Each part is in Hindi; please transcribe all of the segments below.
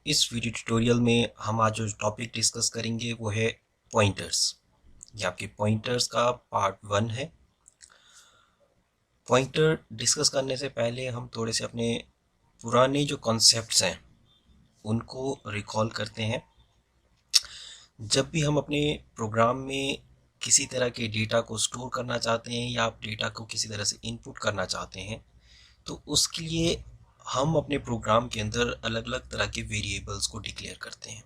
इस वीडियो ट्यूटोरियल में हम आज जो टॉपिक डिस्कस करेंगे वो है पॉइंटर्स। ये आपके पॉइंटर्स का पार्ट 1 है। पॉइंटर डिस्कस करने से पहले हम थोड़े से अपने पुराने जो कॉन्सेप्ट्स हैं उनको रिकॉल करते हैं। जब भी हम अपने प्रोग्राम में किसी तरह के डेटा को स्टोर करना चाहते हैं या आप डेटा को किसी तरह से इनपुट करना चाहते हैं तो उसके लिए हम अपने प्रोग्राम के अंदर अलग अलग तरह के वेरिएबल्स को डिक्लेयर करते हैं।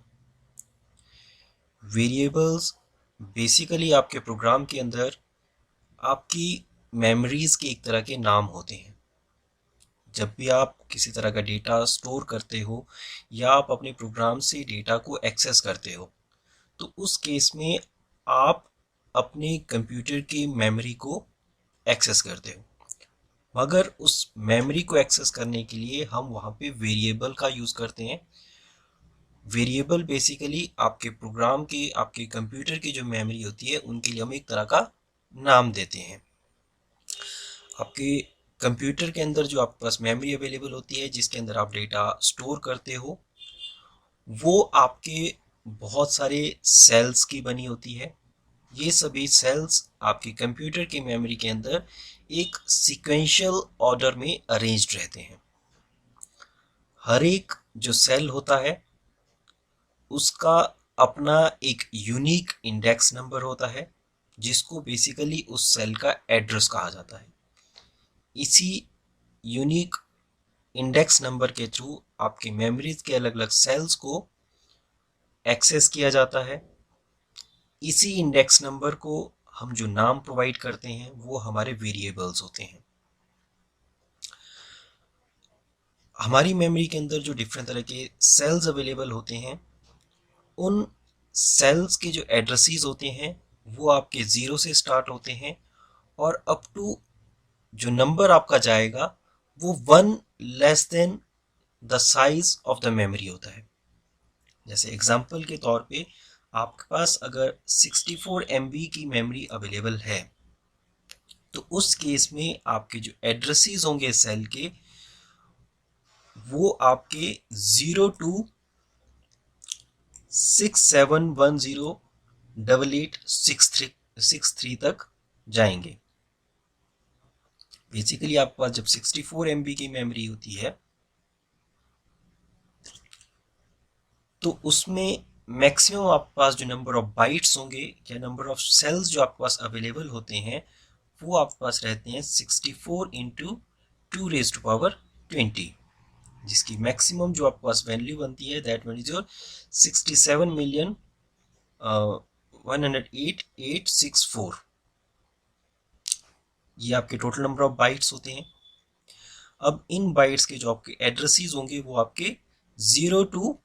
वेरिएबल्स बेसिकली आपके प्रोग्राम के अंदर आपकी मेमोरीज के एक तरह के नाम होते हैं। जब भी आप किसी तरह का डेटा स्टोर करते हो या आप अपने प्रोग्राम से डेटा को एक्सेस करते हो तो उस केस में आप अपने कंप्यूटर की मेमोरी को एक्सेस करते हो, मगर उस मेमोरी को एक्सेस करने के लिए हम वहाँ पे वेरिएबल का यूज़ करते हैं। वेरिएबल बेसिकली आपके प्रोग्राम के आपके कंप्यूटर की जो मेमोरी होती है उनके लिए हम एक तरह का नाम देते हैं। आपके कंप्यूटर के अंदर जो आपके पास मेमोरी अवेलेबल होती है जिसके अंदर आप डेटा स्टोर करते हो वो आपके बहुत सारे सेल्स की बनी होती है। ये सभी सेल्स आपके कंप्यूटर की मेमोरी के अंदर एक सीक्वेंशियल ऑर्डर में अरेंज्ड रहते हैं। हर एक जो सेल होता है उसका अपना एक यूनिक इंडेक्स नंबर होता है जिसको बेसिकली उस सेल का एड्रेस कहा जाता है। इसी यूनिक इंडेक्स नंबर के थ्रू आपकी मेमोरीज के अलग अलग सेल्स को एक्सेस किया जाता है। इसी इंडेक्स नंबर को हम जो नाम प्रोवाइड करते हैं वो हमारे वेरिएबल्स होते हैं। हमारी मेमोरी के अंदर जो डिफरेंट तरह के सेल्स अवेलेबल होते हैं उन सेल्स के जो एड्रेसेस होते हैं वो आपके 0 से स्टार्ट होते हैं और अप टू जो नंबर आपका जाएगा वो 1 less than the size of the memory होता है। जैसे एग्जांपल के तौर पे आपके पास अगर 64 MB की मेमोरी अवेलेबल है तो उस केस में आपके जो एड्रेसेस होंगे सेल के वो आपके 0267108863 तक जाएंगे। बेसिकली आपके पास जब 64 MB की मेमोरी होती है तो उसमें मैक्सिमम आपके पास जो नंबर ऑफ बाइट्स होंगे या नंबर ऑफ सेल्स जो आपके पास अवेलेबल होते हैं वो आपके पास रहते हैं 64 इंटू 2⁻20, जिसकी मैक्सिमम जो आपके पास वैल्यू बनती है दैट वन इज योर 67,108,864। ये आपके टोटल नंबर ऑफ बाइट्स होते हैं। अब इन बाइट्स के जो आपके एड्रेसेस होंगे वो आपके 0 टू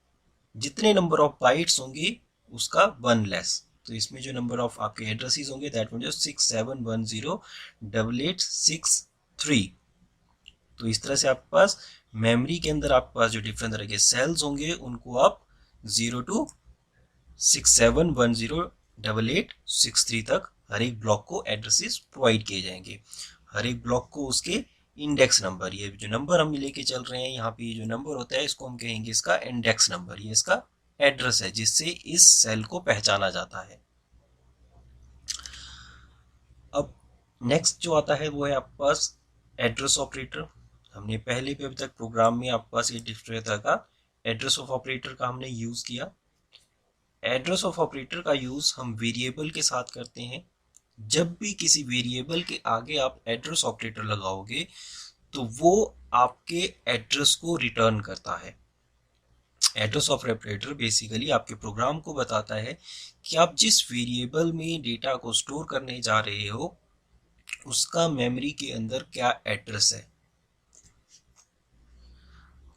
जितने नंबर ऑफ बाइट्स होंगे उसका 1 लेस। तो इसमें जो नंबर ऑफ आपके एड्रेसेस होंगे दैट वन इज 67108863। तो इस तरह से आपके पास मेमोरी के अंदर आपके पास जो डिफरेंट तरह के सेल्स होंगे उनको आप 0 टू 67108863 तक हर एक ब्लॉक को एड्रेसेस प्रोवाइड किए जाएंगे। हर एक ब्लॉक को उसके इंडेक्स नंबर, ये जो नंबर हम लेके चल रहे हैं यहाँ पे ये जो नंबर होता है इसको हम कहेंगे इसका इंडेक्स नंबर। ये इसका एड्रेस है जिससे इस सेल को पहचाना जाता है। अब नेक्स्ट जो आता है वो है आपके पास एड्रेस ऑपरेटर। हमने पहले भी अभी तक प्रोग्राम में आपके पास ये डिफरेंट तरह का एड्रेस ऑफ ऑपरेटर का हमने यूज किया। एड्रेस ऑफ ऑपरेटर का यूज हम वेरिएबल के साथ करते हैं। जब भी किसी वेरिएबल के आगे आप एड्रेस ऑपरेटर लगाओगे तो वो आपके एड्रेस को रिटर्न करता है। एड्रेस ऑफ ऑपरेटर बेसिकली आपके प्रोग्राम को बताता है कि आप जिस वेरिएबल में डेटा को स्टोर करने जा रहे हो उसका मेमोरी के अंदर क्या एड्रेस है।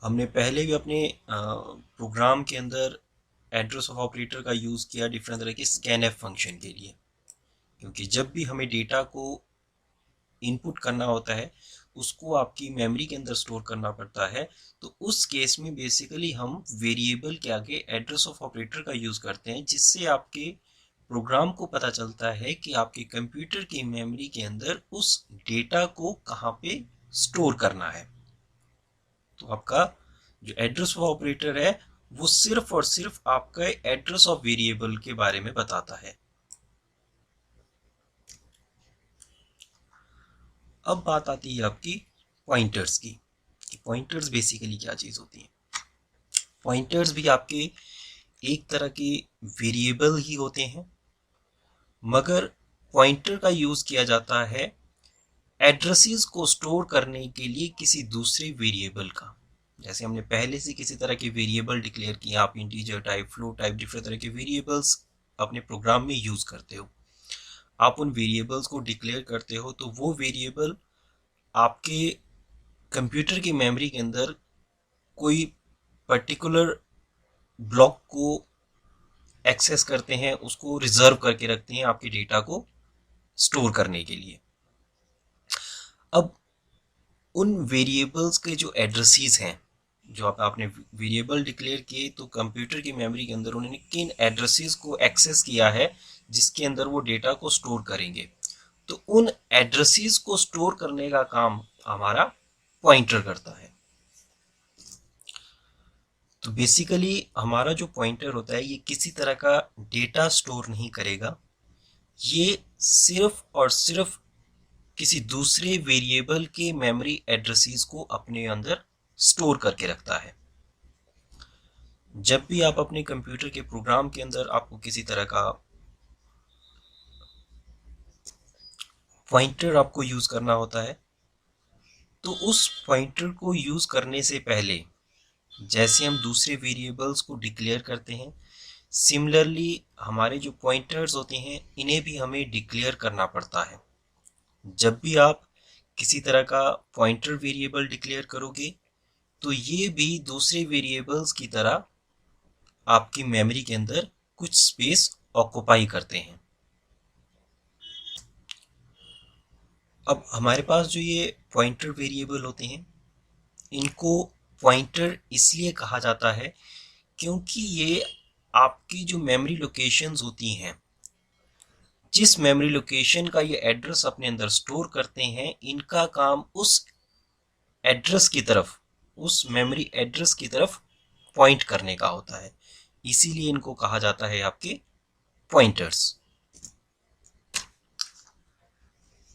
हमने पहले भी अपने प्रोग्राम के अंदर एड्रेस ऑफ ऑपरेटर का यूज़ किया डिफरेंट तरह के स्कैनएफ फंक्शन के लिए, क्योंकि जब भी हमें डेटा को इनपुट करना होता है उसको आपकी मेमोरी के अंदर स्टोर करना पड़ता है। तो उस केस में बेसिकली हम वेरिएबल के आगे एड्रेस ऑफ ऑपरेटर का यूज़ करते हैं जिससे आपके प्रोग्राम को पता चलता है कि आपके कंप्यूटर की मेमोरी के अंदर उस डेटा को कहाँ पे स्टोर करना है। तो आपका जो एड्रेस ऑफ ऑपरेटर है वो सिर्फ और सिर्फ आपका एड्रेस ऑफ वेरिएबल के बारे में बताता है। अब बात आती है आपकी पॉइंटर्स की, कि पॉइंटर्स बेसिकली क्या चीज़ होती है। पॉइंटर्स भी आपके एक तरह के वेरिएबल ही होते हैं, मगर पॉइंटर का यूज़ किया जाता है एड्रेसेस को स्टोर करने के लिए किसी दूसरे वेरिएबल का। जैसे हमने पहले से किसी तरह के वेरिएबल डिक्लेयर किए, आप integer type, float type, different तरह के वेरिएबल्स अपने प्रोग्राम में यूज़ करते हो। आप उन वेरिएबल्स को डिक्लेयर करते हो तो वो वेरिएबल आपके कंप्यूटर की मेमोरी के अंदर कोई पर्टिकुलर ब्लॉक को एक्सेस करते हैं, उसको रिजर्व करके रखते हैं आपके डेटा को स्टोर करने के लिए। अब उन वेरिएबल्स के जो एड्रेसेस हैं, जो आपने वेरिएबल डिक्लेयर किए, तो कंप्यूटर की मेमोरी के अंदर उन्होंने किन एड्रेसेस को एक्सेस किया है जिसके अंदर वो डेटा को स्टोर करेंगे, तो उन एड्रेसेस को स्टोर करने का काम हमारा पॉइंटर करता है। तो बेसिकली हमारा जो पॉइंटर होता है ये किसी तरह का डेटा स्टोर नहीं करेगा, ये सिर्फ और सिर्फ किसी दूसरे वेरिएबल के मेमोरी एड्रेसेस को अपने अंदर स्टोर करके रखता है। जब भी आप अपने कंप्यूटर के प्रोग्राम के अंदर आपको किसी तरह का पॉइंटर आपको यूज करना होता है, तो उस पॉइंटर को यूज करने से पहले जैसे हम दूसरे वेरिएबल्स को डिक्लेयर करते हैं, सिमिलरली हमारे जो पॉइंटर्स होते हैं इन्हें भी हमें डिक्लेयर करना पड़ता है। जब भी आप किसी तरह का पॉइंटर वेरिएबल डिक्लेयर करोगे तो ये भी दूसरे वेरिएबल्स की तरह आपकी मेमोरी के अंदर कुछ स्पेस ऑक्युपाई करते हैं। अब हमारे पास जो ये पॉइंटर वेरिएबल होते हैं, इनको पॉइंटर इसलिए कहा जाता है क्योंकि ये आपकी जो मेमोरी लोकेशंस होती हैं, जिस मेमोरी लोकेशन का ये एड्रेस अपने अंदर स्टोर करते हैं, इनका काम उस एड्रेस की तरफ, उस मेमोरी एड्रेस की तरफ पॉइंट करने का होता है। इसीलिए इनको कहा जाता है आपके पॉइंटर्स।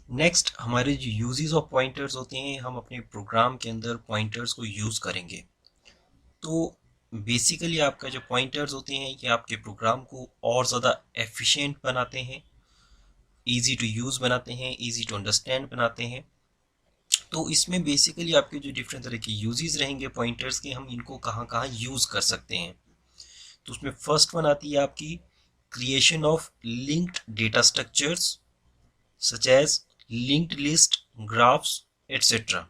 नेक्स्ट हमारे जो यूजेस ऑफ पॉइंटर्स होते हैं, हम अपने प्रोग्राम के अंदर पॉइंटर्स को यूज करेंगे। तो बेसिकली आपका जो पॉइंटर्स होते हैं ये आपके प्रोग्राम को और ज़्यादा एफिशिएंट बनाते हैं, इजी टू यूज़ बनाते हैं, इजी टू अंडरस्टैंड बनाते हैं। तो इसमें बेसिकली आपके जो डिफरेंट तरह के यूजेस रहेंगे पॉइंटर्स के, हम इनको कहाँ कहाँ यूज़ कर सकते हैं। तो उसमें फर्स्ट वन आती है आपकी creation of linked data structures such as linked list, graphs etcetera.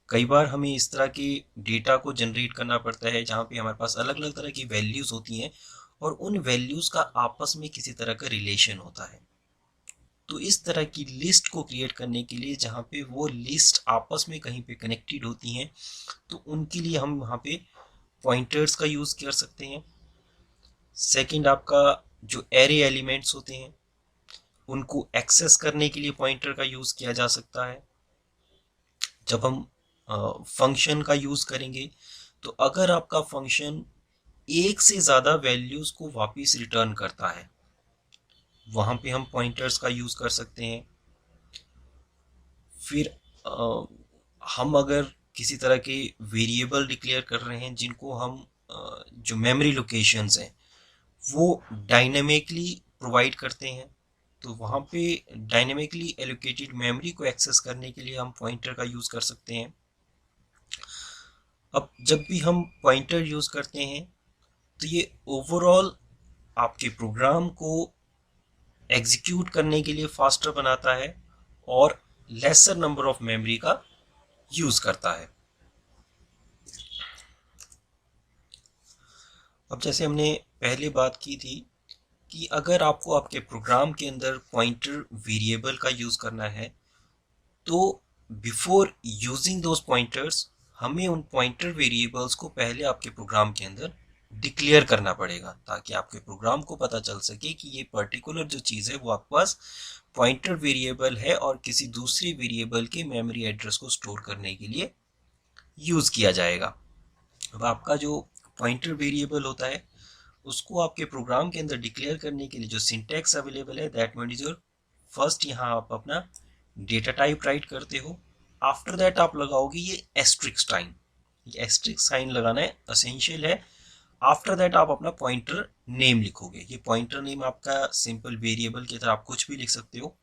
कई बार हमें इस तरह के डेटा को जनरेट करना पड़ता है जहाँ पे हमारे पास अलग अलग तरह की वैल्यूज़ होती हैं और उन वैल्यूज़ का आपस में किसी तरह का रिलेशन होता है। तो इस तरह की लिस्ट को क्रिएट करने के लिए जहाँ पे वो लिस्ट आपस में कहीं पे कनेक्टेड होती हैं, तो उनके लिए हम वहाँ पे पॉइंटर्स का यूज़ कर सकते हैं। सेकंड, आपका जो एरे एलिमेंट्स होते हैं उनको एक्सेस करने के लिए पॉइंटर का यूज़ किया जा सकता है। जब हम फंक्शन का यूज़ करेंगे तो अगर आपका फंक्शन एक से ज़्यादा वैल्यूज़ को वापस रिटर्न करता है, वहाँ पे हम पॉइंटर्स का यूज़ कर सकते हैं। फिर हम अगर किसी तरह के वेरिएबल डिक्लेयर कर रहे हैं जिनको हम जो मेमोरी लोकेशंस हैं वो डायनेमिकली प्रोवाइड करते हैं, तो वहाँ पे डायनेमिकली एलोकेटेड मेमोरी को एक्सेस करने के लिए हम पॉइंटर का यूज़ कर सकते हैं। अब जब भी हम पॉइंटर यूज़ करते हैं तो ये ओवरऑल आपके प्रोग्राम को एग्जीक्यूट करने के लिए फास्टर बनाता है और लेसर नंबर ऑफ मेमोरी का यूज़ करता है। अब जैसे हमने पहले बात की थी कि अगर आपको आपके प्रोग्राम के अंदर पॉइंटर वेरिएबल का यूज़ करना है, तो बिफोर यूजिंग दोज पॉइंटर्स हमें उन पॉइंटर वेरिएबल्स को पहले आपके प्रोग्राम के अंदर डिक्लेयर करना पड़ेगा, ताकि आपके प्रोग्राम को पता चल सके कि ये पर्टिकुलर जो चीज़ है वो आपके पास पॉइंटर वेरिएबल है और किसी दूसरे वेरिएबल के मेमोरी एड्रेस को स्टोर करने के लिए यूज़ किया जाएगा। अब आपका जो पॉइंटर वेरिएबल होता है उसको आपके प्रोग्राम के अंदर डिक्लेयर करने के लिए जो सिंटैक्स अवेलेबल है that one is your first, यहाँ आप अपना डेटा टाइप राइट करते हो। आफ्टर दैट आप लगाओगे ये एस्ट्रिक्स साइन, ये एस्ट्रिक्स साइन लगाना है असेंशियल है। आफ्टर दैट आप अपना पॉइंटर नेम लिखोगे। ये पॉइंटर नेम आपका सिंपल वेरिएबल की तरह आप कुछ भी लिख सकते हो,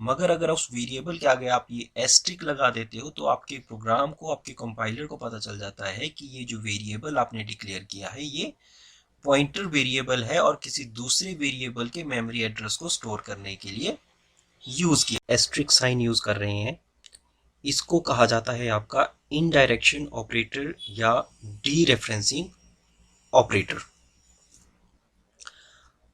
मगर अगर उस वेरिएबल के आगे आप ये एस्ट्रिक लगा देते हो तो आपके प्रोग्राम को, आपके कंपाइलर को पता चल जाता है कि ये जो वेरिएबल आपने डिक्लेयर किया है ये पॉइंटर वेरिएबल है और किसी दूसरे वेरिएबल के मेमोरी एड्रेस को स्टोर करने के लिए यूज किया। एस्ट्रिक साइन यूज कर रहे हैं, इसको कहा जाता है आपका इनडायरेक्शन ऑपरेटर या डी रेफरेंसिंग ऑपरेटर।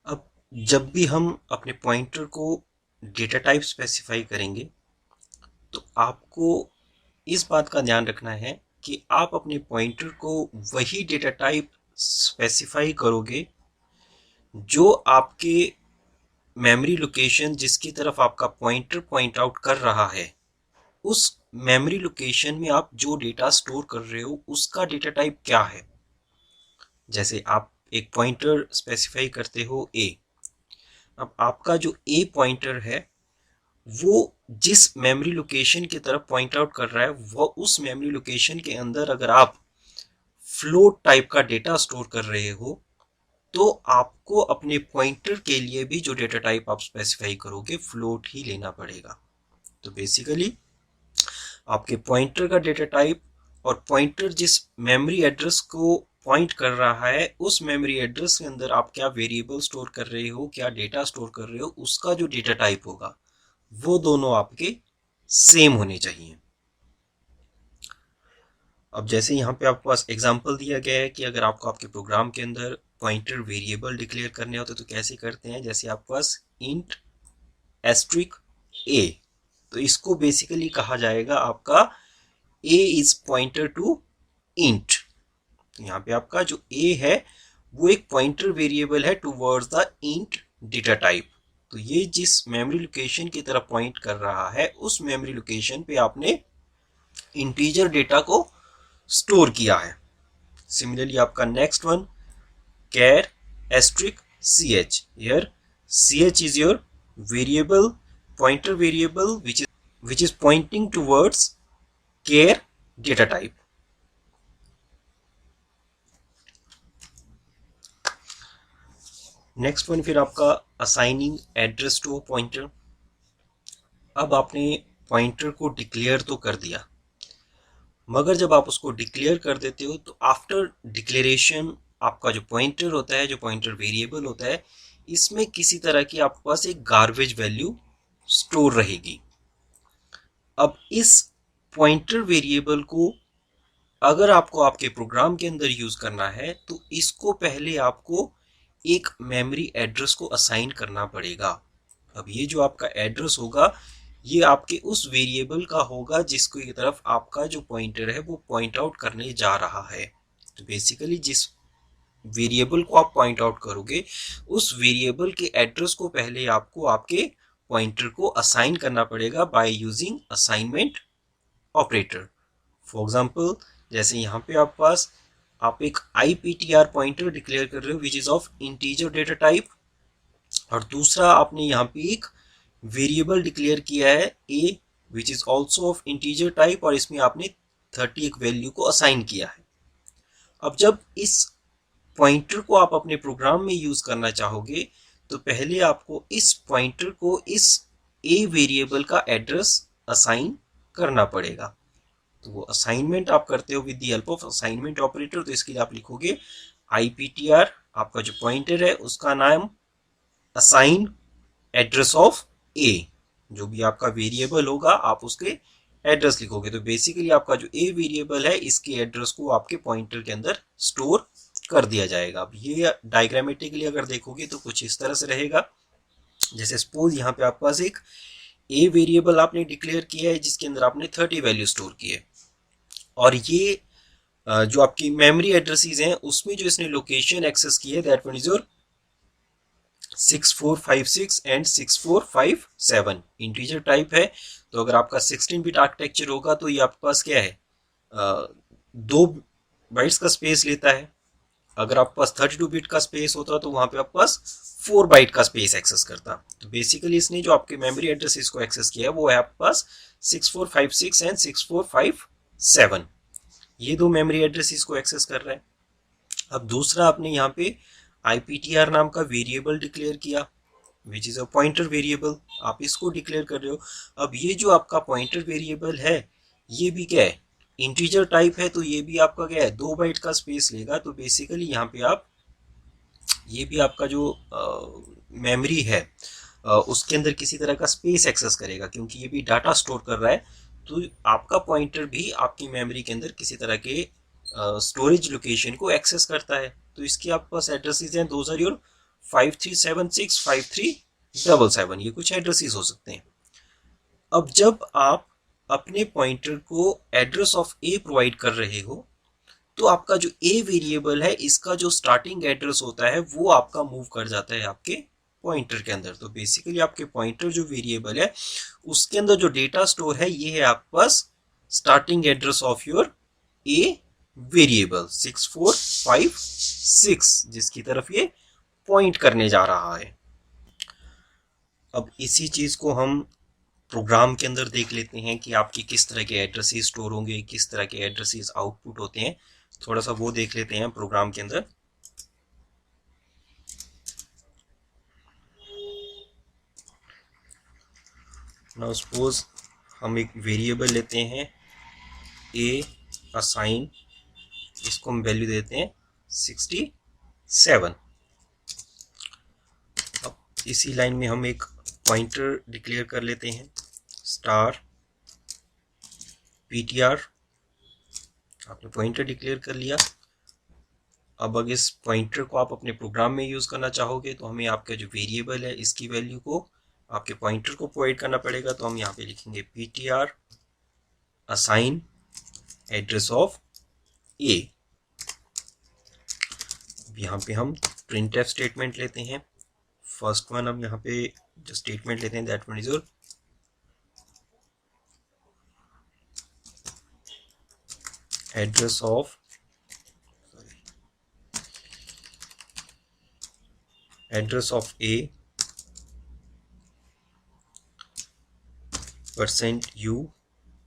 अब जब भी हम अपने पॉइंटर को डेटा टाइप स्पेसिफाई करेंगे तो आपको इस बात का ध्यान रखना है कि आप अपने पॉइंटर को वही डेटा टाइप स्पेसिफाई करोगे जो आपके मेमोरी लोकेशन जिसकी तरफ आपका पॉइंटर पॉइंट आउट कर रहा है, उस मेमोरी लोकेशन में आप जो डेटा स्टोर कर रहे हो उसका डेटा टाइप क्या है। जैसे आप एक पॉइंटर स्पेसिफाई करते हो ए, अब आपका जो ए पॉइंटर है वो जिस मेमोरी लोकेशन की तरफ पॉइंट आउट कर रहा है वो उस मेमोरी लोकेशन के अंदर अगर आप फ्लोट टाइप का डेटा स्टोर कर रहे हो तो आपको अपने पॉइंटर के लिए भी जो डेटा टाइप आप स्पेसिफाई करोगे फ्लोट ही लेना पड़ेगा। तो बेसिकली आपके पॉइंटर का डेटा टाइप और पॉइंटर जिस मेमोरी एड्रेस को पॉइंट कर रहा है उस मेमोरी एड्रेस के अंदर आप क्या वेरिएबल स्टोर कर रहे हो, क्या डेटा स्टोर कर रहे हो, उसका जो डेटा टाइप होगा वो दोनों आपके सेम होने चाहिए। अब जैसे यहाँ पे आपके पास एग्जांपल दिया गया है कि अगर आपको आपके प्रोग्राम के अंदर पॉइंटर वेरिएबल डिक्लेयर करने होते तो कैसे करते हैं। जैसे आपके पास इंट एस्ट्रिक ए, तो इसको बेसिकली कहा जाएगा आपका ए इज पॉइंटर टू इंट। यहाँ पे आपका जो ए है वो एक पॉइंटर वेरिएबल है towards the int data type. तो ये जिस मेमोरी लोकेशन की तरफ पॉइंट कर रहा है उस मेमोरी लोकेशन पे आपने इंटीजर डेटा को स्टोर किया है। सिमिलरली आपका next one char asterisk C H, here C H is your variable, pointer variable which is pointing towards care data type. Next one फिर आपका असाइनिंग एड्रेस टू पॉइंटर। अब आपने पॉइंटर को डिक्लेयर तो कर दिया, मगर जब आप उसको डिक्लेयर कर देते हो तो आफ्टर डिक्लेरेशन आपका जो पॉइंटर होता है, जो पॉइंटर वेरिएबल होता है, इसमें किसी तरह की आपके पास एक गार्बेज वैल्यू स्टोर रहेगी। अब इस पॉइंटर वेरिएबल को अगर आपको आपके प्रोग्राम के अंदर यूज करना है तो इसको पहले आपको एक मेमोरी एड्रेस को असाइन करना पड़ेगा। अब ये जो आपका एड्रेस होगा ये आपके उस वेरिएबल का होगा जिसको की तरफ आपका जो पॉइंटर है वो पॉइंट आउट करने जा रहा है। तो बेसिकली जिस वेरिएबल को आप पॉइंट आउट करोगे उस वेरिएबल के एड्रेस को पहले आपको आपके पॉइंटर को असाइन करना पड़ेगा by using assignment operator. For example जैसे यहाँ पे आप पास आप एक IPTR पॉइंटर डिक्लेयर कर रहे हो विच is of integer data type, और दूसरा आपने यहाँ पे एक वेरिएबल डिक्लेयर किया है a which is also of integer type और इसमें आपने 30 एक वैल्यू को असाइन किया है। अब जब इस पॉइंटर को आप अपने प्रोग्राम में यूज करना चाहोगे तो पहले आपको इस पॉइंटर को इस a वेरिएबल का एड्रेस असाइन करना पड़ेगा। तो वो असाइनमेंट आप करते हो with the help of assignment operator. तो इसके लिए आप लिखोगे IPTR, आपका जो पॉइंटर है उसका नाम असाइन एड्रेस ऑफ a, जो भी आपका वेरिएबल होगा आप उसके एड्रेस लिखोगे। तो बेसिकली आपका जो a वेरिएबल है इसके एड्रेस को आपके पॉइंटर के अंदर स्टोर कर दिया जाएगा। अब ये डायग्रामेटिकली अगर देखोगे तो कुछ इस तरह से रहेगा। जैसे सपोज यहाँ पे आपके पास एक a वेरिएबल आपने डिक्लेयर किया है जिसके अंदर आपने 30 वैल्यू स्टोर की है, और ये जो आपकी मेमोरी एड्रेसेस हैं उसमें जो इसने लोकेशन एक्सेस की है that one is your 6456 and 6457। Integer type है तो अगर आपका 16 बिट आर्किटेक्चर होगा तो ये आपके पास क्या है 2 बाइट्स का स्पेस लेता है, अगर आपके पास 32 बिट का स्पेस होता तो वहां पे आपके पास 4 बाइट का स्पेस एक्सेस करता। तो बेसिकली इसने जो आपके मेमोरी एड्रेसेस को एक्सेस किया है वो है आपके पास 6456 एंड 6457, ये दो मेमोरी एड्रेसेस को एक्सेस कर रहा है। अब दूसरा आपने यहाँ पे IPTR नाम का वेरिएबल डिक्लेयर किया, which is a pointer variable, आप इसको डिक्लेयर कर रहे हो। अब ये जो आपका पॉइंटर वेरिएबल है ये भी क्या है, इंटीजर टाइप है, तो ये भी आपका क्या है 2 बाइट का स्पेस लेगा। तो बेसिकली यहाँ पे आप ये भी आपका जो मेमोरी है उसके अंदर किसी तरह का स्पेस एक्सेस करेगा, क्योंकि ये भी डाटा स्टोर कर रहा है। तो आपका पॉइंटर भी आपकी मेमोरी के अंदर किसी तरह के स्टोरेज लोकेशन को एक्सेस करता है। तो इसके आपके पास एड्रेसेस हैं, दोज आर योर 5376 5377, ये कुछ एड्रेसेस हो सकते हैं। अब जब आप अपने पॉइंटर को एड्रेस ऑफ ए प्रोवाइड कर रहे हो तो आपका जो ए वेरिएबल है इसका जो स्टार्टिंग एड्रेस होता है वो आपका मूव कर जाता है आपके पॉइंटर के अंदर। तो बेसिकली आपके पॉइंटर जो वेरिएबल है उसके अंदर जो डेटा स्टोर है ये है आपके पास starting address of your a variable 6456, जिसकी तरफ ये पॉइंट करने जा रहा है। अब इसी चीज को हम प्रोग्राम के अंदर देख लेते हैं कि आपकी किस तरह के एड्रेसेस स्टोर होंगे, किस तरह के एड्रेसेस आउटपुट होते हैं, थोड़ा सा वो देख लेते हैं प्रोग्राम के अंदर। नाउ सपोज हम एक वेरिएबल लेते हैं ए असाइन, इसको हम वैल्यू देते हैं 67। अब इसी लाइन में हम एक पॉइंटर डिक्लेयर कर लेते हैं स्टार PTR, आपने पॉइंटर डिक्लेयर कर लिया। अब अगर इस पॉइंटर को आप अपने प्रोग्राम में यूज़ करना चाहोगे तो हमें आपका जो वेरिएबल है इसकी वैल्यू को आपके पॉइंटर को प्रोवाइड करना पड़ेगा। तो हम यहाँ पे लिखेंगे PTR असाइन एड्रेस ऑफ ए। यहाँ पे हम printf स्टेटमेंट लेते हैं, फर्स्ट वन। अब यहाँ पे जो स्टेटमेंट लेते हैं that one is your address of a %u।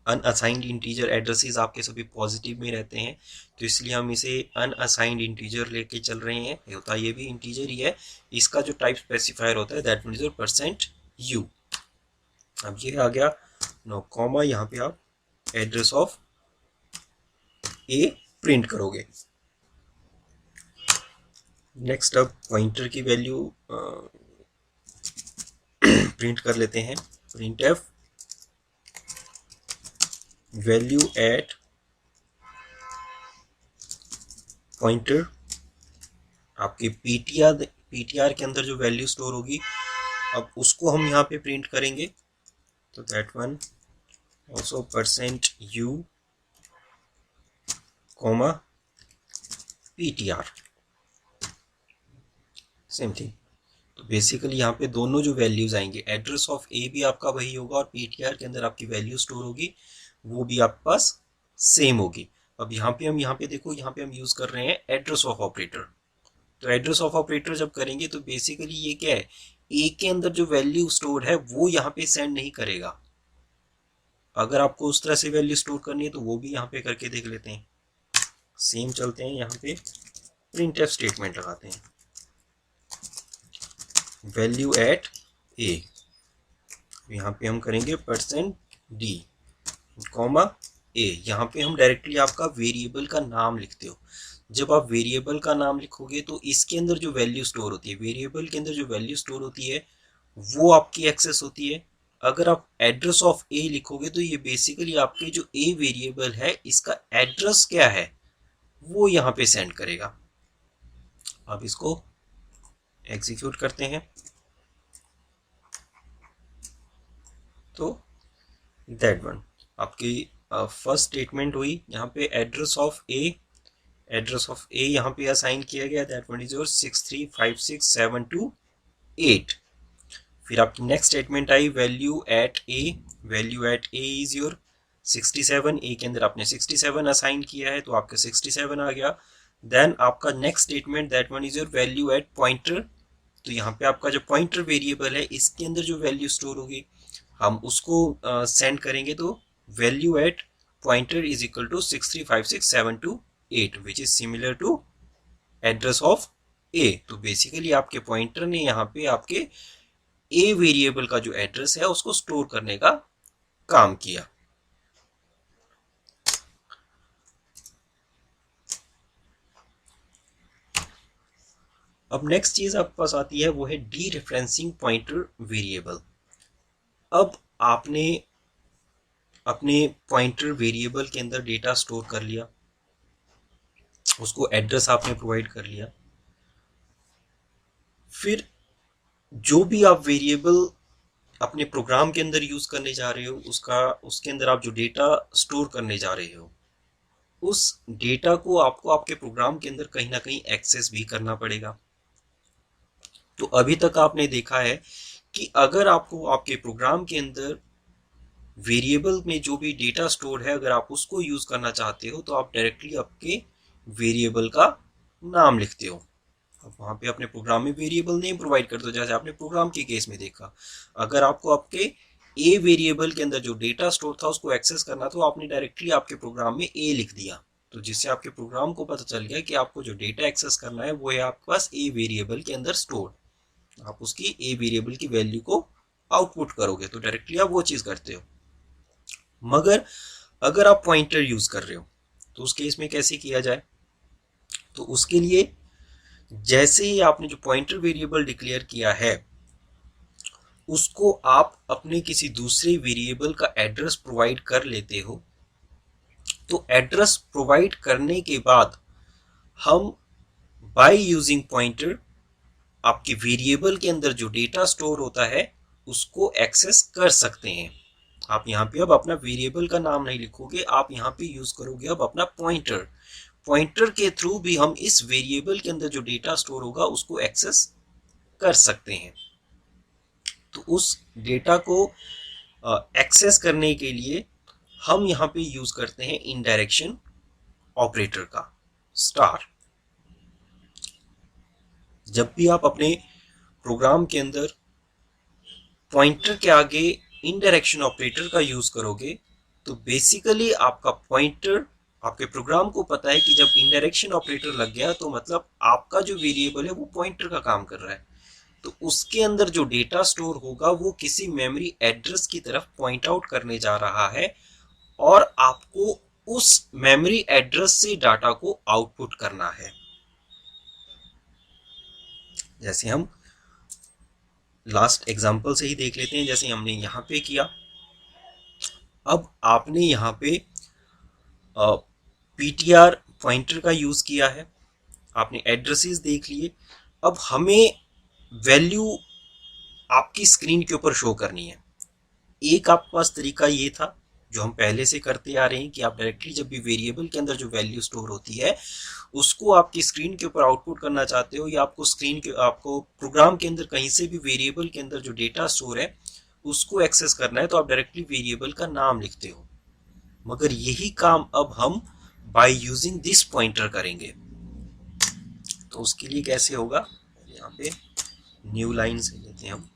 Unassigned integer addresses आपके सभी पॉजिटिव में रहते हैं तो इसलिए हम इसे अनअसाइंड इंटीजर लेके चल रहे हैं, होता ये भी इंटीजर ही है। इसका जो टाइप स्पेसिफायर होता है दैट मीन्स योर %u। अब ये आ गया, नो कॉमा, यहाँ पे आप एड्रेस ऑफ ए प्रिंट करोगे। नेक्स्ट अब पॉइंटर की वैल्यू प्रिंट कर लेते हैं, printf वैल्यू एट पॉइंटर। आपके पीटीआर के अंदर जो वैल्यू स्टोर होगी अब उसको हम यहाँ पे प्रिंट करेंगे। तो that one also %u comma PTR, same thing. तो बेसिकली यहाँ पे दोनों जो वैल्यूज आएंगे, एड्रेस ऑफ ए भी आपका वही होगा और PTR के अंदर आपकी वैल्यू स्टोर होगी वो भी आपके पास सेम होगी। अब यहाँ पे देखो, यहाँ पे हम यूज कर रहे हैं एड्रेस ऑफ ऑपरेटर। तो एड्रेस ऑफ ऑपरेटर जब करेंगे तो बेसिकली ये क्या है, ए के अंदर जो वैल्यू स्टोर है वो यहाँ पे सेंड नहीं करेगा। अगर आपको उस तरह से वैल्यू स्टोर करनी है तो वो भी यहाँ पे करके देख लेते हैं। सेम चलते हैं, यहाँ पे printf स्टेटमेंट लगाते हैं वैल्यू एट ए। यहाँ पे हम करेंगे %d कॉमा ए। यहाँ पे हम डायरेक्टली आपका वेरिएबल का नाम लिखते हो। जब आप वेरिएबल का नाम लिखोगे तो इसके अंदर जो वैल्यू स्टोर होती है, वेरिएबल के अंदर जो वैल्यू स्टोर होती है वो आपकी एक्सेस होती है। अगर आप एड्रेस ऑफ ए लिखोगे तो ये बेसिकली आपके जो ए वेरिएबल है इसका एड्रेस क्या है वो यहाँ पे सेंड करेगा। अब इसको एग्जीक्यूट करते हैं तो दैट वन आपकी फर्स्ट स्टेटमेंट हुई। यहाँ पे एड्रेस ऑफ ए यहाँ पे असाइन किया गया, दैट वन इज योर 6356728। फिर आपकी next statement I value at a is your 67। A के अंदर आपने 67 असाइन किया है तो आपका 67 आ गया। देन आपका next statement, that one is your value at pointer. तो यहाँ पे आपका जो पॉइंटर वेरिएबल है इसके अंदर जो वैल्यू स्टोर होगी हम उसको सेंड करेंगे। तो value at pointer is equal to 6356728 which is similar to address of a. तो बेसिकली आपके पॉइंटर ने यहाँ पे आपके ए वेरिएबल का जो एड्रेस है उसको स्टोर करने का काम किया। अब नेक्स्ट चीज आपके पास आती है वो है डी रेफरेंसिंग पॉइंटर वेरिएबल। अब आपने अपने पॉइंटर वेरिएबल के अंदर डेटा स्टोर कर लिया, उसको एड्रेस आपने प्रोवाइड कर लिया, फिर जो भी आप वेरिएबल अपने प्रोग्राम के अंदर यूज करने जा रहे हो उसके अंदर आप जो डेटा स्टोर करने जा रहे हो उस डेटा को आपको आपके प्रोग्राम के अंदर कहीं ना कहीं एक्सेस भी करना पड़ेगा। तो अभी तक आपने देखा है कि अगर आपको आपके प्रोग्राम के अंदर वेरिएबल में जो भी डेटा स्टोर है अगर आप उसको यूज करना चाहते हो तो आप डायरेक्टली आपके वेरिएबल का नाम लिखते हो। अब वहां पे अपने प्रोग्राम में वेरिएबल नेम प्रोवाइड करते हो, जैसे आपने प्रोग्राम के केस में देखा। अगर आपको आपके ए वेरिएबल के अंदर जो डेटा स्टोर था उसको एक्सेस करना तो आपने डायरेक्टली आपके प्रोग्राम में ए लिख दिया, तो जिससे आपके प्रोग्राम को पता चल गया कि आपको जो डेटा एक्सेस करना है वो है आपके पास ए वेरिएबल के अंदर स्टोर। आप उसकी ए वेरिएबल की वैल्यू को आउटपुट करोगे तो डायरेक्टली आप वो चीज करते हो। मगर अगर आप पॉइंटर यूज कर रहे हो तो उस केस में कैसे किया जाए? तो उसके लिए जैसे ही आपने जो पॉइंटर वेरिएबल डिक्लेयर किया है उसको आप अपने किसी दूसरे वेरिएबल का एड्रेस प्रोवाइड कर लेते हो। तो एड्रेस प्रोवाइड करने के बाद हम बाय यूजिंग पॉइंटर आपके वेरिएबल के अंदर जो डेटा स्टोर होता है उसको एक्सेस कर सकते हैं। आप यहाँ पे अब अपना वेरिएबल का नाम नहीं लिखोगे, आप यहाँ पे यूज करोगे अब अपना पॉइंटर। पॉइंटर के थ्रू भी हम इस वेरिएबल के अंदर जो डेटा स्टोर होगा उसको एक्सेस कर सकते हैं। तो उस डेटा को एक्सेस करने के लिए हम यहाँ पे यूज करते हैं इनडायरेक्शन ऑपरेटर का स्टार। जब भी आप अपने प्रोग्राम के अंदर पॉइंटर के आगे इनडायरेक्शन ऑपरेटर का यूज करोगे तो बेसिकली आपका पॉइंटर आपके प्रोग्राम को पता है कि जब इनडायरेक्शन ऑपरेटर लग गया तो मतलब आपका जो वेरिएबल है वो पॉइंटर का काम कर रहा है। तो उसके अंदर जो डेटा स्टोर होगा वो किसी मेमोरी एड्रेस की तरफ पॉइंट आउट करने जा रहा है और आपको उस मेमोरी एड्रेस से डाटा को आउटपुट करना है। जैसे हम लास्ट एग्जांपल से ही देख लेते हैं, जैसे हमने यहाँ पे किया। अब आपने यहाँ पे पीटीआर पॉइंटर का यूज किया है, आपने एड्रेसेस देख लिए। अब हमें वैल्यू आपकी स्क्रीन के ऊपर शो करनी है। एक आपके पास तरीका ये था जो हम पहले से करते आ रहे हैं कि आप डायरेक्टली जब भी वेरिएबल के अंदर जो वैल्यू स्टोर होती है उसको आपकी स्क्रीन के ऊपर आउटपुट करना चाहते हो, या आपको प्रोग्राम के अंदर कहीं से भी वेरिएबल के अंदर जो डेटा स्टोर है उसको एक्सेस करना है तो आप डायरेक्टली वेरिएबल का नाम लिखते हो। मगर यही काम अब हम बाय यूजिंग दिस पॉइंटर करेंगे। तो उसके लिए कैसे होगा, यहाँ पे न्यू लाइन से लेते हैं हम।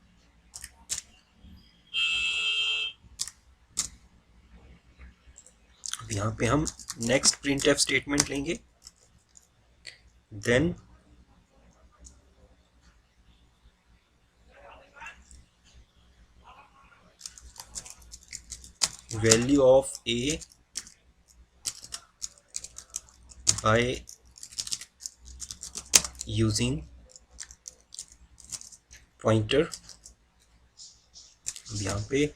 यहाँ पे हम नेक्स्ट प्रिंटफ स्टेटमेंट लेंगे, then value of a by using pointer. यहाँ पे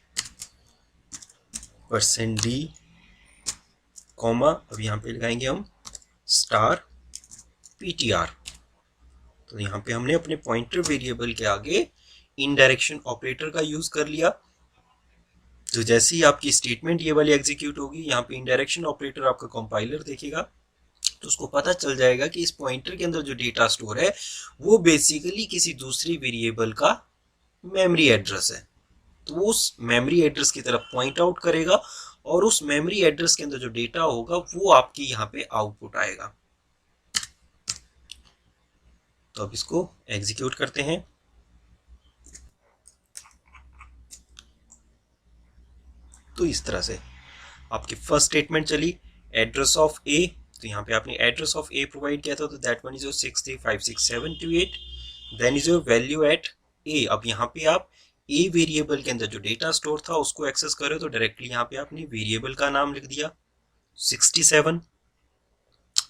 %d कॉमा, अब यहाँ पे लगाएंगे हम स्टार ptr। तो यहाँ पे हमने अपने पॉइंटर वेरिएबल के आगे इनडायरेक्शन ऑपरेटर का यूज कर लिया। तो जैसे ही आपकी स्टेटमेंट ये वाली एग्जीक्यूट होगी, यहाँ पे इनडायरेक्शन ऑपरेटर आपका कंपाइलर देखेगा तो उसको पता चल जाएगा कि इस पॉइंटर के अंदर जो डेटा स्टोर है वो बेसिकली किसी दूसरी वेरिएबल का मेमोरी एड्रेस है। तो वो उस मेमोरी एड्रेस की तरफ पॉइंट आउट करेगा और उस मेमोरी एड्रेस के अंदर जो डेटा होगा वो आपकी यहाँ पे आउटपुट आएगा। तो अब इसको एग्जीक्यूट करते हैं। तो इस तरह से आपकी फर्स्ट स्टेटमेंट चली, एड्रेस ऑफ ए, तो यहाँ पे आपने एड्रेस ऑफ ए प्रोवाइड किया था, तो that one is your 6356728। Then is your value at a. अब यहाँ पे आप ए वेरिएबल के अंदर जो डेटा स्टोर था उसको एक्सेस कर रहे हो, तो डायरेक्टली यहाँ पे आपने वेरिएबल का नाम लिख दिया 67।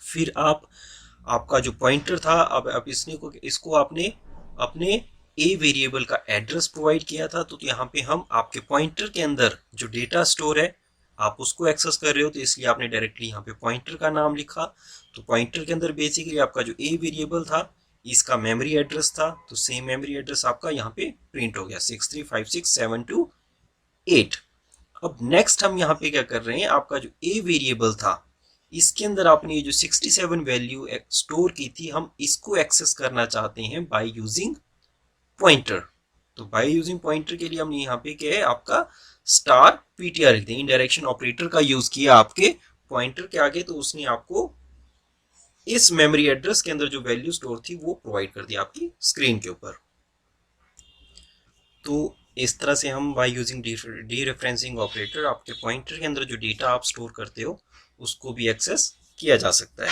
फिर आपका जो पॉइंटर था, अब इसको आपने अपने ए वेरिएबल का एड्रेस प्रोवाइड किया था, तो यहाँ पे हम आपके पॉइंटर के अंदर जो डेटा स्टोर है आप उसको एक्सेस कर रहे हो, तो इसलिए आपने डायरेक्टली यहाँ पे पॉइंटर का नाम लिखा। तो पॉइंटर के अंदर बेसिकली आपका जो ए वेरिएबल था इसका मेमोरी एड्रेस था, तो सेम मेमोरी एड्रेस आपका यहाँ पे प्रिंट हो गया 6356728। अब नेक्स्ट हम यहाँ पे क्या कर रहे हैं, आपका जो ए वेरिएबल था इसके अंदर आपने ये जो 67 वैल्यू स्टोर की थी, हम इसको एक्सेस करना चाहते हैं बाय यूजिंग पॉइंटर। तो बाय यूजिंग पॉइंटर के लिए हमने यहाँ पे क्या है, आपका स्टार पीटीआर लिख दिया, इनडायरेक्शन ऑपरेटर का यूज किया आपके पॉइंटर के आगे, तो उसने आपको इस मेमोरी एड्रेस के अंदर जो वैल्यू स्टोर थी वो प्रोवाइड कर दिया आपकी स्क्रीन के ऊपर। तो इस तरह से हम by using D referencing operator आपके पॉइंटर के अंदर जो डेटा आप स्टोर करते हो उसको भी एक्सेस किया जा सकता है।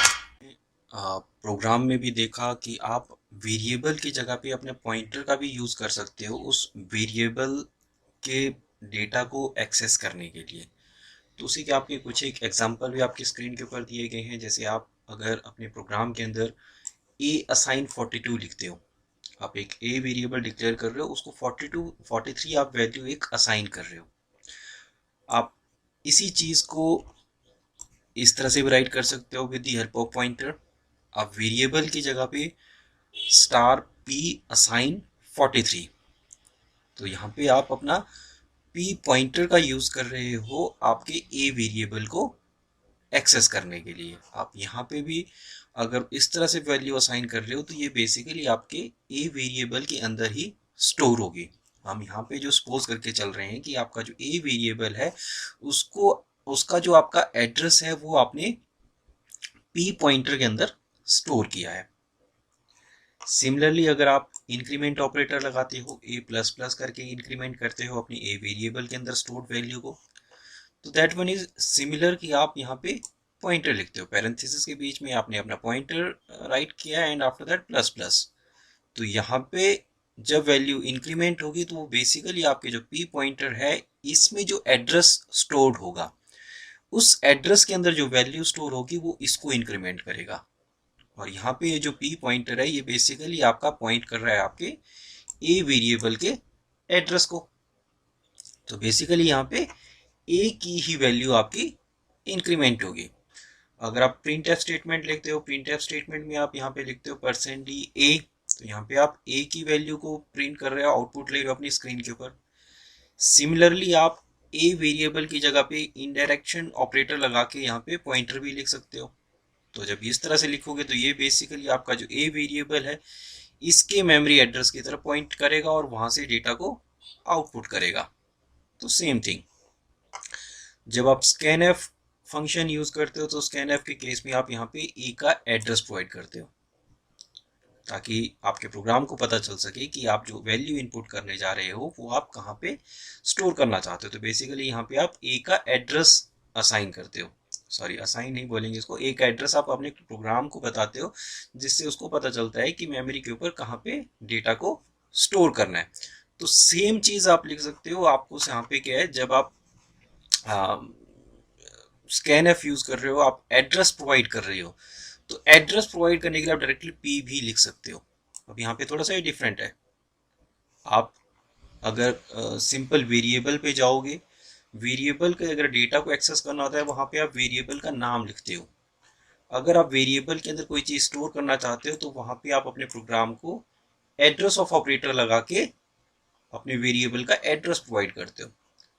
प्रोग्राम में भी देखा कि आप वेरिएबल की जगह पे अपने पॉइंटर का भी यूज़ कर सकते हो उस वेरिएबल के डेटा को एक्सेस करने के लिए। तो उसी के आपके कुछ एक एग्जांपल भी आपकी स्क्रीन के ऊपर दिए गए हैं। जैसे आप अगर अपने प्रोग्राम के अंदर ए असाइन 42 लिखते हो, आप एक ए वेरिएबल डिक्लेयर कर रहे हो, उसको 42 43 आप वैल्यू एक असाइन कर रहे हो। आप इसी चीज़ को इस तरह से भी राइट कर सकते हो with the help of pointer. आप वेरिएबल की जगह पे स्टार पी असाइन 43, तो यहाँ पे आप अपना पी पॉइंटर का यूज कर रहे हो आपके ए वेरिएबल को एक्सेस करने के लिए। आप यहाँ पे भी अगर इस तरह से वैल्यू असाइन कर रहे हो तो ये बेसिकली आपके ए वेरिएबल के अंदर ही स्टोर होगी। हम यहाँ पे जो सपोज करके चल रहे हैं कि आपका जो ए वेरिएबल है उसको उसका जो आपका एड्रेस है वो आपने पी पॉइंटर के अंदर स्टोर किया है। सिमिलरली अगर आप इंक्रीमेंट ऑपरेटर लगाते हो, ए प्लस प्लस करके इंक्रीमेंट करते हो अपनी ए वेरिएबल के अंदर स्टोर्ड वैल्यू को, तो दैट वन इज सिमिलर कि आप यहाँ पे पॉइंटर लिखते हो, पैरेंथेसिस के बीच में आपने अपना पॉइंटर राइट किया and after that plus plus. तो यहाँ पे जब वैल्यू इंक्रीमेंट होगी तो वो बेसिकली आपके जो पी पॉइंटर है इसमें जो एड्रेस स्टोर्ड होगा उस एड्रेस के अंदर जो वैल्यू स्टोर होगी वो इसको इंक्रीमेंट करेगा। और यहाँ पे ये जो पी पॉइंटर है ये बेसिकली आपका पॉइंट कर रहा है आपके ए वेरिएबल के एड्रेस को। तो बेसिकली यहाँ पे ए की ही वैल्यू आपकी इंक्रीमेंट होगी। अगर आप प्रिंट एफ स्टेटमेंट लिखते हो, प्रिंट एफ स्टेटमेंट में आप यहाँ पे लिखते हो %a, तो यहाँ पे आप ए की वैल्यू को प्रिंट कर रहे हो, आउटपुट ले रहे हो अपनी स्क्रीन के ऊपर। सिमिलरली आप ए वेरिएबल की जगह पे इनडायरेक्शन ऑपरेटर लगा के यहाँ पे पॉइंटर भी लिख सकते हो। तो जब इस तरह से लिखोगे तो ये बेसिकली आपका जो ए वेरिएबल है इसके मेमोरी एड्रेस की तरफ पॉइंट करेगा और वहां से डेटा को आउटपुट करेगा। तो सेम थिंग जब आप scanf फंक्शन यूज करते हो तो scanf के केस में आप यहाँ पे ए का एड्रेस प्रोवाइड करते हो ताकि आपके प्रोग्राम को पता चल सके कि आप जो वैल्यू इनपुट करने जा रहे हो वो आप कहाँ पे स्टोर करना चाहते हो। तो बेसिकली यहाँ पे आप ए का एड्रेस असाइन करते हो, सॉरी असाइन नहीं बोलेंगे इसको, ए का एड्रेस आप अपने प्रोग्राम को बताते हो जिससे उसको पता चलता है कि मेमोरी के ऊपर कहाँ पे डेटा को स्टोर करना है। तो सेम चीज आप लिख सकते हो। आपको यहाँ पे क्या है, जब आप scanf यूज कर रहे हो, आप एड्रेस प्रोवाइड कर रहे हो, तो एड्रेस प्रोवाइड करने के लिए आप डायरेक्टली पी भी लिख सकते हो। अब यहाँ पे थोड़ा सा ये डिफरेंट है। आप अगर सिंपल वेरिएबल पे जाओगे, वेरिएबल के अगर डेटा को एक्सेस करना होता है वहां पे आप वेरिएबल का नाम लिखते हो। अगर आप वेरिएबल के अंदर कोई चीज स्टोर करना चाहते हो तो वहां पे आप अपने प्रोग्राम को एड्रेस ऑफ ऑपरेटर लगा के अपने वेरिएबल का एड्रेस प्रोवाइड करते हो।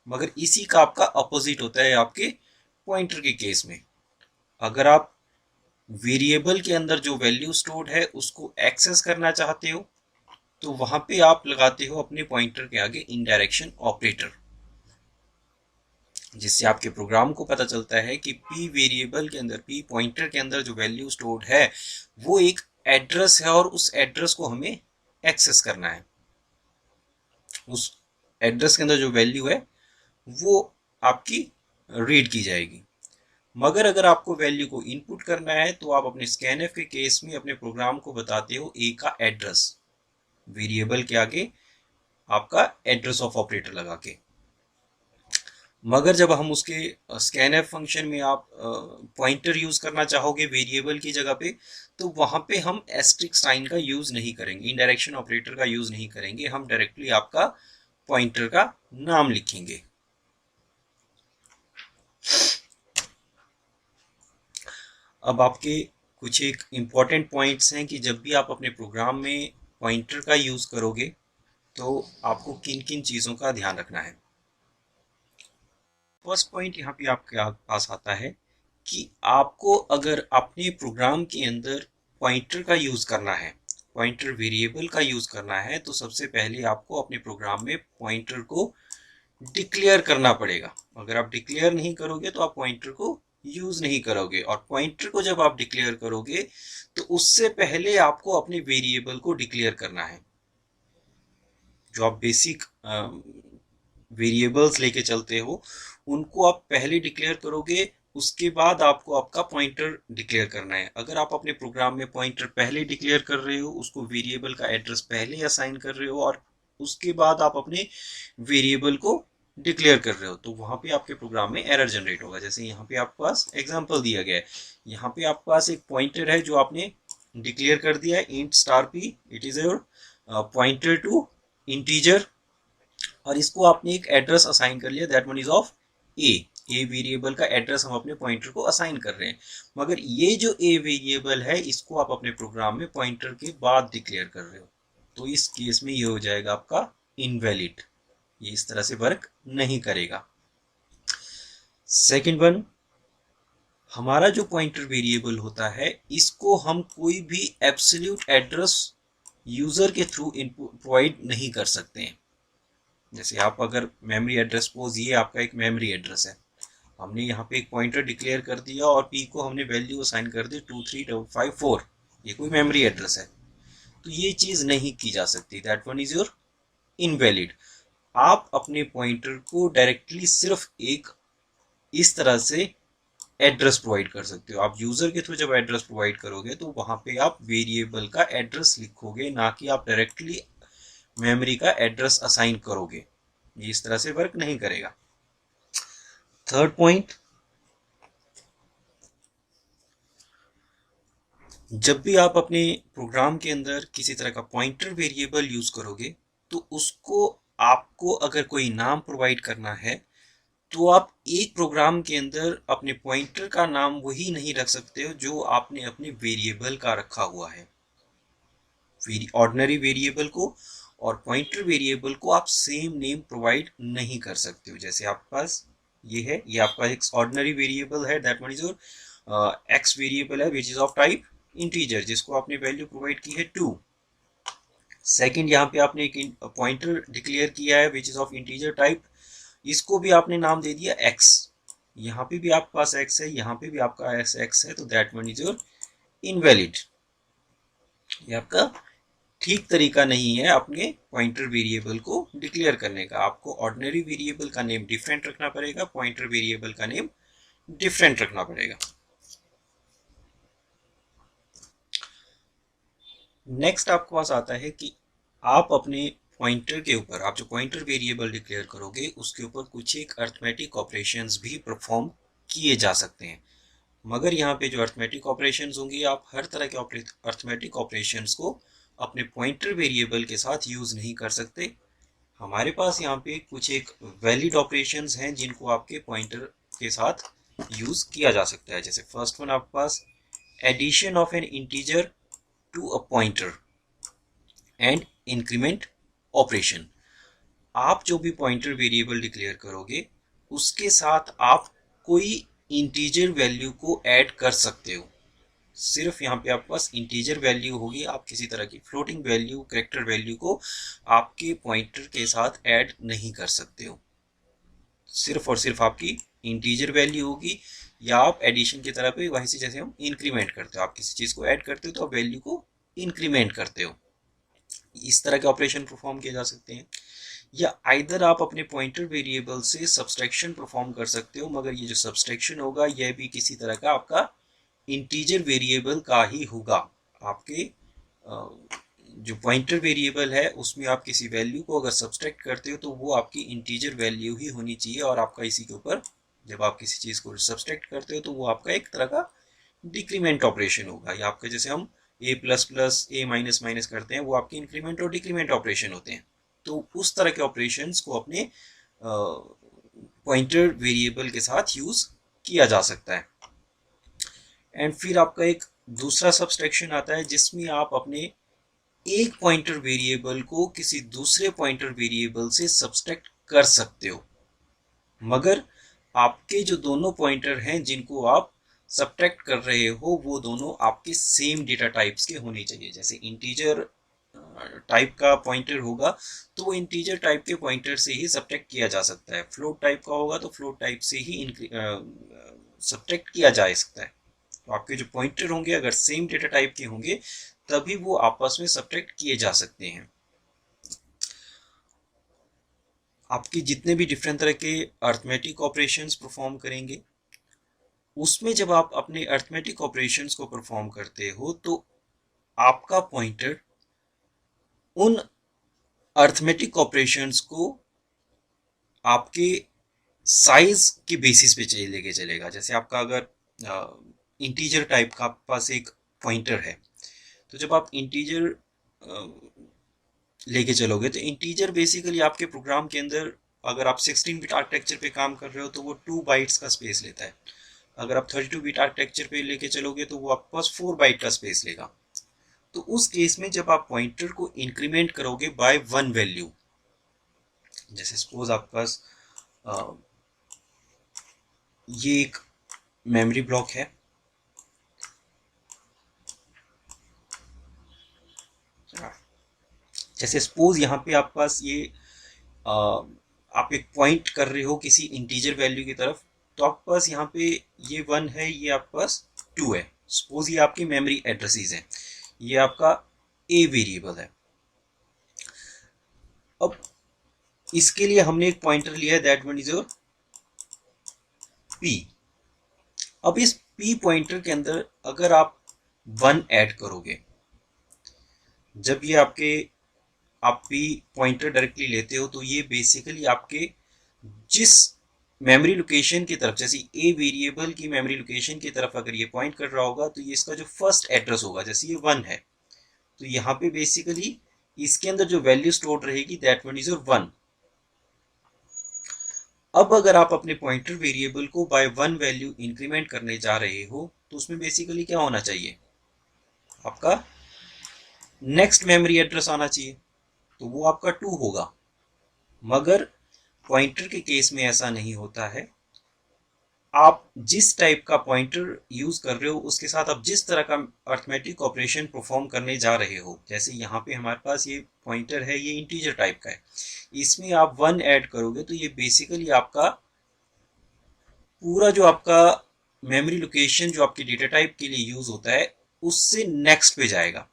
मगर इसी का आपका अपोजिट होता है आपके पॉइंटर के केस में। अगर आप वेरिएबल के अंदर जो वैल्यू स्टोर्ड है उसको एक्सेस करना चाहते हो तो वहां पे आप लगाते हो अपने पॉइंटर के आगे इनडायरेक्शन ऑपरेटर, जिससे आपके प्रोग्राम को पता चलता है कि पी वेरिएबल के अंदर, पी पॉइंटर के अंदर जो वैल्यू स्टोर्ड है वो एक एड्रेस है और उस एड्रेस को हमें एक्सेस करना है। उस एड्रेस के अंदर जो वैल्यू है वो आपकी रीड की जाएगी। मगर अगर आपको वैल्यू को इनपुट करना है तो आप अपने स्कैनफ के केस में अपने प्रोग्राम को बताते हो ए का एड्रेस, वेरिएबल के आगे आपका एड्रेस ऑफ ऑपरेटर लगा के। मगर जब हम उसके स्कैनफ फंक्शन में आप पॉइंटर यूज करना चाहोगे वेरिएबल की जगह पे, तो वहां पे हम एस्ट्रिक साइन का यूज नहीं करेंगे, इनडायरेक्शन ऑपरेटर का यूज नहीं करेंगे, हम डायरेक्टली आपका पॉइंटर का नाम लिखेंगे। अब आपके कुछ एक इम्पॉर्टेंट पॉइंट्स हैं कि जब भी आप अपने प्रोग्राम में पॉइंटर का यूज करोगे तो आपको किन किन चीज़ों का ध्यान रखना है। फर्स्ट पॉइंट यहाँ पे आपके पास आता है कि आपको अगर अपने प्रोग्राम के अंदर पॉइंटर का यूज करना है, पॉइंटर वेरिएबल का यूज करना है, तो सबसे पहले आपको अपने प्रोग्राम में पॉइंटर को डिक्लेयर करना पड़ेगा। अगर आप डिक्लेयर नहीं करोगे तो आप पॉइंटर को यूज नहीं करोगे, और पॉइंटर को जब आप डिक्लेयर करोगे तो उससे पहले आपको अपने वेरिएबल को डिक्लेयर करना है। जो आप बेसिक वेरिएबल्स लेके चलते हो उनको आप पहले डिक्लेयर करोगे, उसके बाद आपको आपका पॉइंटर डिक्लेयर करना है। अगर आप अपने प्रोग्राम में पॉइंटर पहले डिक्लेयर कर रहे हो, उसको वेरिएबल का एड्रेस पहले असाइन कर रहे हो और उसके बाद आप अपने वेरिएबल को डिक्लेयर कर रहे हो, तो वहां पे आपके प्रोग्राम में एरर जनरेट होगा। जैसे यहाँ पे आपके पास एग्जांपल दिया गया है, यहाँ पे आपके पास एक पॉइंटर है जो आपने डिक्लेयर कर दिया है int star P, it is your pointer to integer, और इसको आपने एक एड्रेस असाइन कर लिया, that one is of a variable का एड्रेस हम अपने पॉइंटर को असाइन कर रहे हैं। मगर ये जो ए वेरिएबल है इसको आप अपने प्रोग्राम में पॉइंटर के बाद डिक्लेयर कर रहे हो, तो इस केस में ये हो जाएगा आपका इनवैलिड, ये इस तरह से वर्क नहीं करेगा। सेकंड वन, हमारा जो पॉइंटर वेरिएबल होता है इसको हम कोई भी एब्सोल्यूट एड्रेस यूजर के थ्रू इनपुट प्रोवाइड नहीं कर सकते हैं। जैसे आप अगर मेमोरी एड्रेस, सपोज ये आपका एक मेमोरी एड्रेस है, हमने यहाँ पे एक पॉइंटर डिक्लेयर कर दिया और पी को हमने वैल्यू असाइन कर दी 23554, ये कोई मेमोरी एड्रेस है, तो ये चीज नहीं की जा सकती, that one is your invalid. आप अपने पॉइंटर को डायरेक्टली सिर्फ एक इस तरह से एड्रेस प्रोवाइड कर सकते हो। आप यूजर के थ्रू जब एड्रेस प्रोवाइड करोगे तो वहां पे आप वेरिएबल का एड्रेस लिखोगे, ना कि आप डायरेक्टली मेमोरी का एड्रेस असाइन करोगे, ये इस तरह से वर्क नहीं करेगा। थर्ड पॉइंट, जब भी आप अपने प्रोग्राम के अंदर किसी तरह का पॉइंटर वेरिएबल यूज करोगे तो उसको आपको अगर कोई नाम प्रोवाइड करना है तो आप एक प्रोग्राम के अंदर अपने पॉइंटर का नाम वही नहीं रख सकते हो जो आपने अपने वेरिएबल का रखा हुआ है। ऑर्डिनरी वेरिएबल को और पॉइंटर वेरिएबल को आप सेम नेम प्रोवाइड नहीं कर सकते हो। जैसे आपके पास ये है, ये आपका एक ऑर्डिनरी वेरिएबल है, that one is your x variable है which is of type integer, जिसको आपने वैल्यू प्रोवाइड की है 2। सेकंड, यहाँ पे आपने एक पॉइंटर डिक्लेयर किया है which is of integer type, इसको भी आपने नाम दे दिया x, यहाँ पे भी आपके पास x है, यहाँ पे भी आपका x है, तो that one is your invalid. ये आपका ठीक तरीका नहीं है अपने पॉइंटर वेरिएबल को डिक्लेयर करने का। आपको ऑर्डिनरी वेरिएबल का नेम डिफरेंट रखना पड़ेगा, पॉइंटर वेरिएबल का नेम डिफरेंट रखना पड़ेगा। नेक्स्ट आपके पास आता है कि आप अपने पॉइंटर के ऊपर, आप जो पॉइंटर वेरिएबल डिक्लेयर करोगे उसके ऊपर कुछ एक अर्थमेटिक ऑपरेशंस भी परफॉर्म किए जा सकते हैं। मगर यहाँ पे जो अर्थमेटिक ऑपरेशंस होंगे, आप हर तरह के अर्थमेटिक ऑपरेशंस को अपने पॉइंटर वेरिएबल के साथ यूज नहीं कर सकते। हमारे पास यहाँ पे कुछ एक वैलिड ऑपरेशंस हैं जिनको आपके पॉइंटर के साथ यूज किया जा सकता है। जैसे फर्स्ट वन आपके पास addition of an integer to a pointer and increment operation. आप जो भी पॉइंटर वेरिएबल डिक्लेयर करोगे उसके साथ आप कोई इंटीजर वैल्यू को ऐड कर सकते हो। सिर्फ यहाँ पे आपके पास इंटीजर वैल्यू होगी, आप किसी तरह की फ्लोटिंग वैल्यू, कैरेक्टर वैल्यू को आपके पॉइंटर के साथ ऐड नहीं कर सकते हो। सिर्फ और सिर्फ आपकी इंटीजर वैल्यू होगी, या आप एडिशन की तरह पे वैसे जैसे हम इंक्रीमेंट करते हो, आप किसी चीज को ऐड करते हो तो आप वैल्यू को इंक्रीमेंट करते हो। इस तरह के ऑपरेशन परफॉर्म किए जा सकते हैं। या आइदर आप अपने पॉइंटर वेरिएबल से सब्सट्रैक्शन परफॉर्म कर सकते हो, मगर ये जो सब्सट्रैक्शन होगा यह भी किसी तरह का आपका इंटीजर वेरिएबल का ही होगा। आपके जो पॉइंटर वेरिएबल है उसमें आप किसी वैल्यू को अगर सब्सट्रैक्ट करते हो तो वो आपकी इंटीजर वैल्यू ही होनी चाहिए, और आपका इसी के ऊपर जब आप किसी चीज़ को सब्सट्रैक्ट करते हो तो वो आपका एक तरह का डिक्रीमेंट ऑपरेशन होगा। या आपका जैसे हम ए प्लस प्लस ए माइनस माइनस करते हैं, वो आपके इंक्रीमेंट और डिक्रीमेंट ऑपरेशन होते हैं। तो उस तरह के ऑपरेशंस को अपने पॉइंटर वेरिएबल के साथ यूज किया जा सकता है। एंड फिर आपका एक दूसरा सब्सट्रैक्शन आता है जिसमें आप अपने एक पॉइंटर वेरिएबल को किसी दूसरे पॉइंटर वेरिएबल से सब्सट्रैक्ट कर सकते हो, मगर आपके जो दोनों पॉइंटर हैं जिनको आप सब्ट्रैक्ट कर रहे हो वो दोनों आपके सेम डेटा टाइप्स के होने चाहिए। जैसे इंटीजर टाइप का पॉइंटर होगा तो वो इंटीजर टाइप के पॉइंटर से ही सब्ट्रैक्ट किया जा सकता है, फ्लोट टाइप का होगा तो फ्लोट टाइप से ही सब्ट्रैक्ट किया जा सकता है। तो आपके जो पॉइंटर होंगे अगर सेम डेटा टाइप के होंगे तभी वो आपस में सब्ट्रैक्ट किए जा सकते हैं। आपके जितने भी डिफरेंट तरह के अर्थमेटिक ऑपरेशंस परफॉर्म करेंगे उसमें जब आप अपने अर्थमेटिक ऑपरेशंस को परफॉर्म करते हो तो आपका पॉइंटर उन अर्थमेटिक ऑपरेशंस को आपके साइज के बेसिस पे लेके चलेगा। जैसे आपका अगर इंटीजर टाइप का आपके पास एक पॉइंटर है तो जब आप इंटीजर लेके चलोगे तो इंटीजर बेसिकली आपके प्रोग्राम के अंदर अगर आप 16 बिट आर्किटेक्चर पे काम कर रहे हो तो वो 2 बाइट्स का स्पेस लेता है। अगर आप 32 बिट आर्किटेक्चर पे लेके चलोगे तो वो आपके पास 4 बाइट का स्पेस लेगा। तो उस केस में जब आप पॉइंटर को इंक्रीमेंट करोगे बाय 1 वैल्यू, जैसे सपोज आपके पास ये एक मेमोरी ब्लॉक है, जैसे सपोज यहाँ पे आपके पास ये आप एक पॉइंट कर रहे हो किसी इंटीजर वैल्यू की तरफ, तो आपके पास यहाँ पे ये 1 है, ये आपके पास 2 है। सपोज ये आपकी मेमोरी एड्रेसेस है, ये आपका ए वेरिएबल है। अब इसके लिए हमने एक पॉइंटर लिया है, that one is your P. अब इस पी पॉइंटर के अंदर अगर आप 1 ऐड करोगे, जब ये आपके आप पी पॉइंटर डायरेक्टली लेते हो तो ये बेसिकली आपके जिस मेमोरी लोकेशन की तरफ, जैसे ए वेरिएबल की मेमोरी लोकेशन की तरफ अगर ये पॉइंट कर रहा होगा तो ये इसका जो फर्स्ट एड्रेस होगा, जैसे ये 1 है तो यहाँ पे बेसिकली इसके अंदर जो वैल्यू स्टोर रहेगी दैट वन इज योर 1। अब अगर आप अपने पॉइंटर वेरिएबल को बाय 1 वैल्यू इंक्रीमेंट करने जा रहे हो तो उसमें बेसिकली क्या होना चाहिए, आपका नेक्स्ट मेमोरी एड्रेस आना चाहिए, तो वो आपका 2 होगा। मगर पॉइंटर के केस में ऐसा नहीं होता है। आप जिस टाइप का पॉइंटर यूज कर रहे हो उसके साथ आप जिस तरह का अर्थमेटिक ऑपरेशन परफॉर्म करने जा रहे हो, जैसे यहाँ पे हमारे पास ये पॉइंटर है, ये इंटीजर टाइप का है, इसमें आप 1 ऐड करोगे तो ये बेसिकली आपका पूरा जो आपका मेमोरी लोकेशन जो आपके डेटा टाइप के लिए यूज होता है उससे नेक्स्ट पे जाएगा।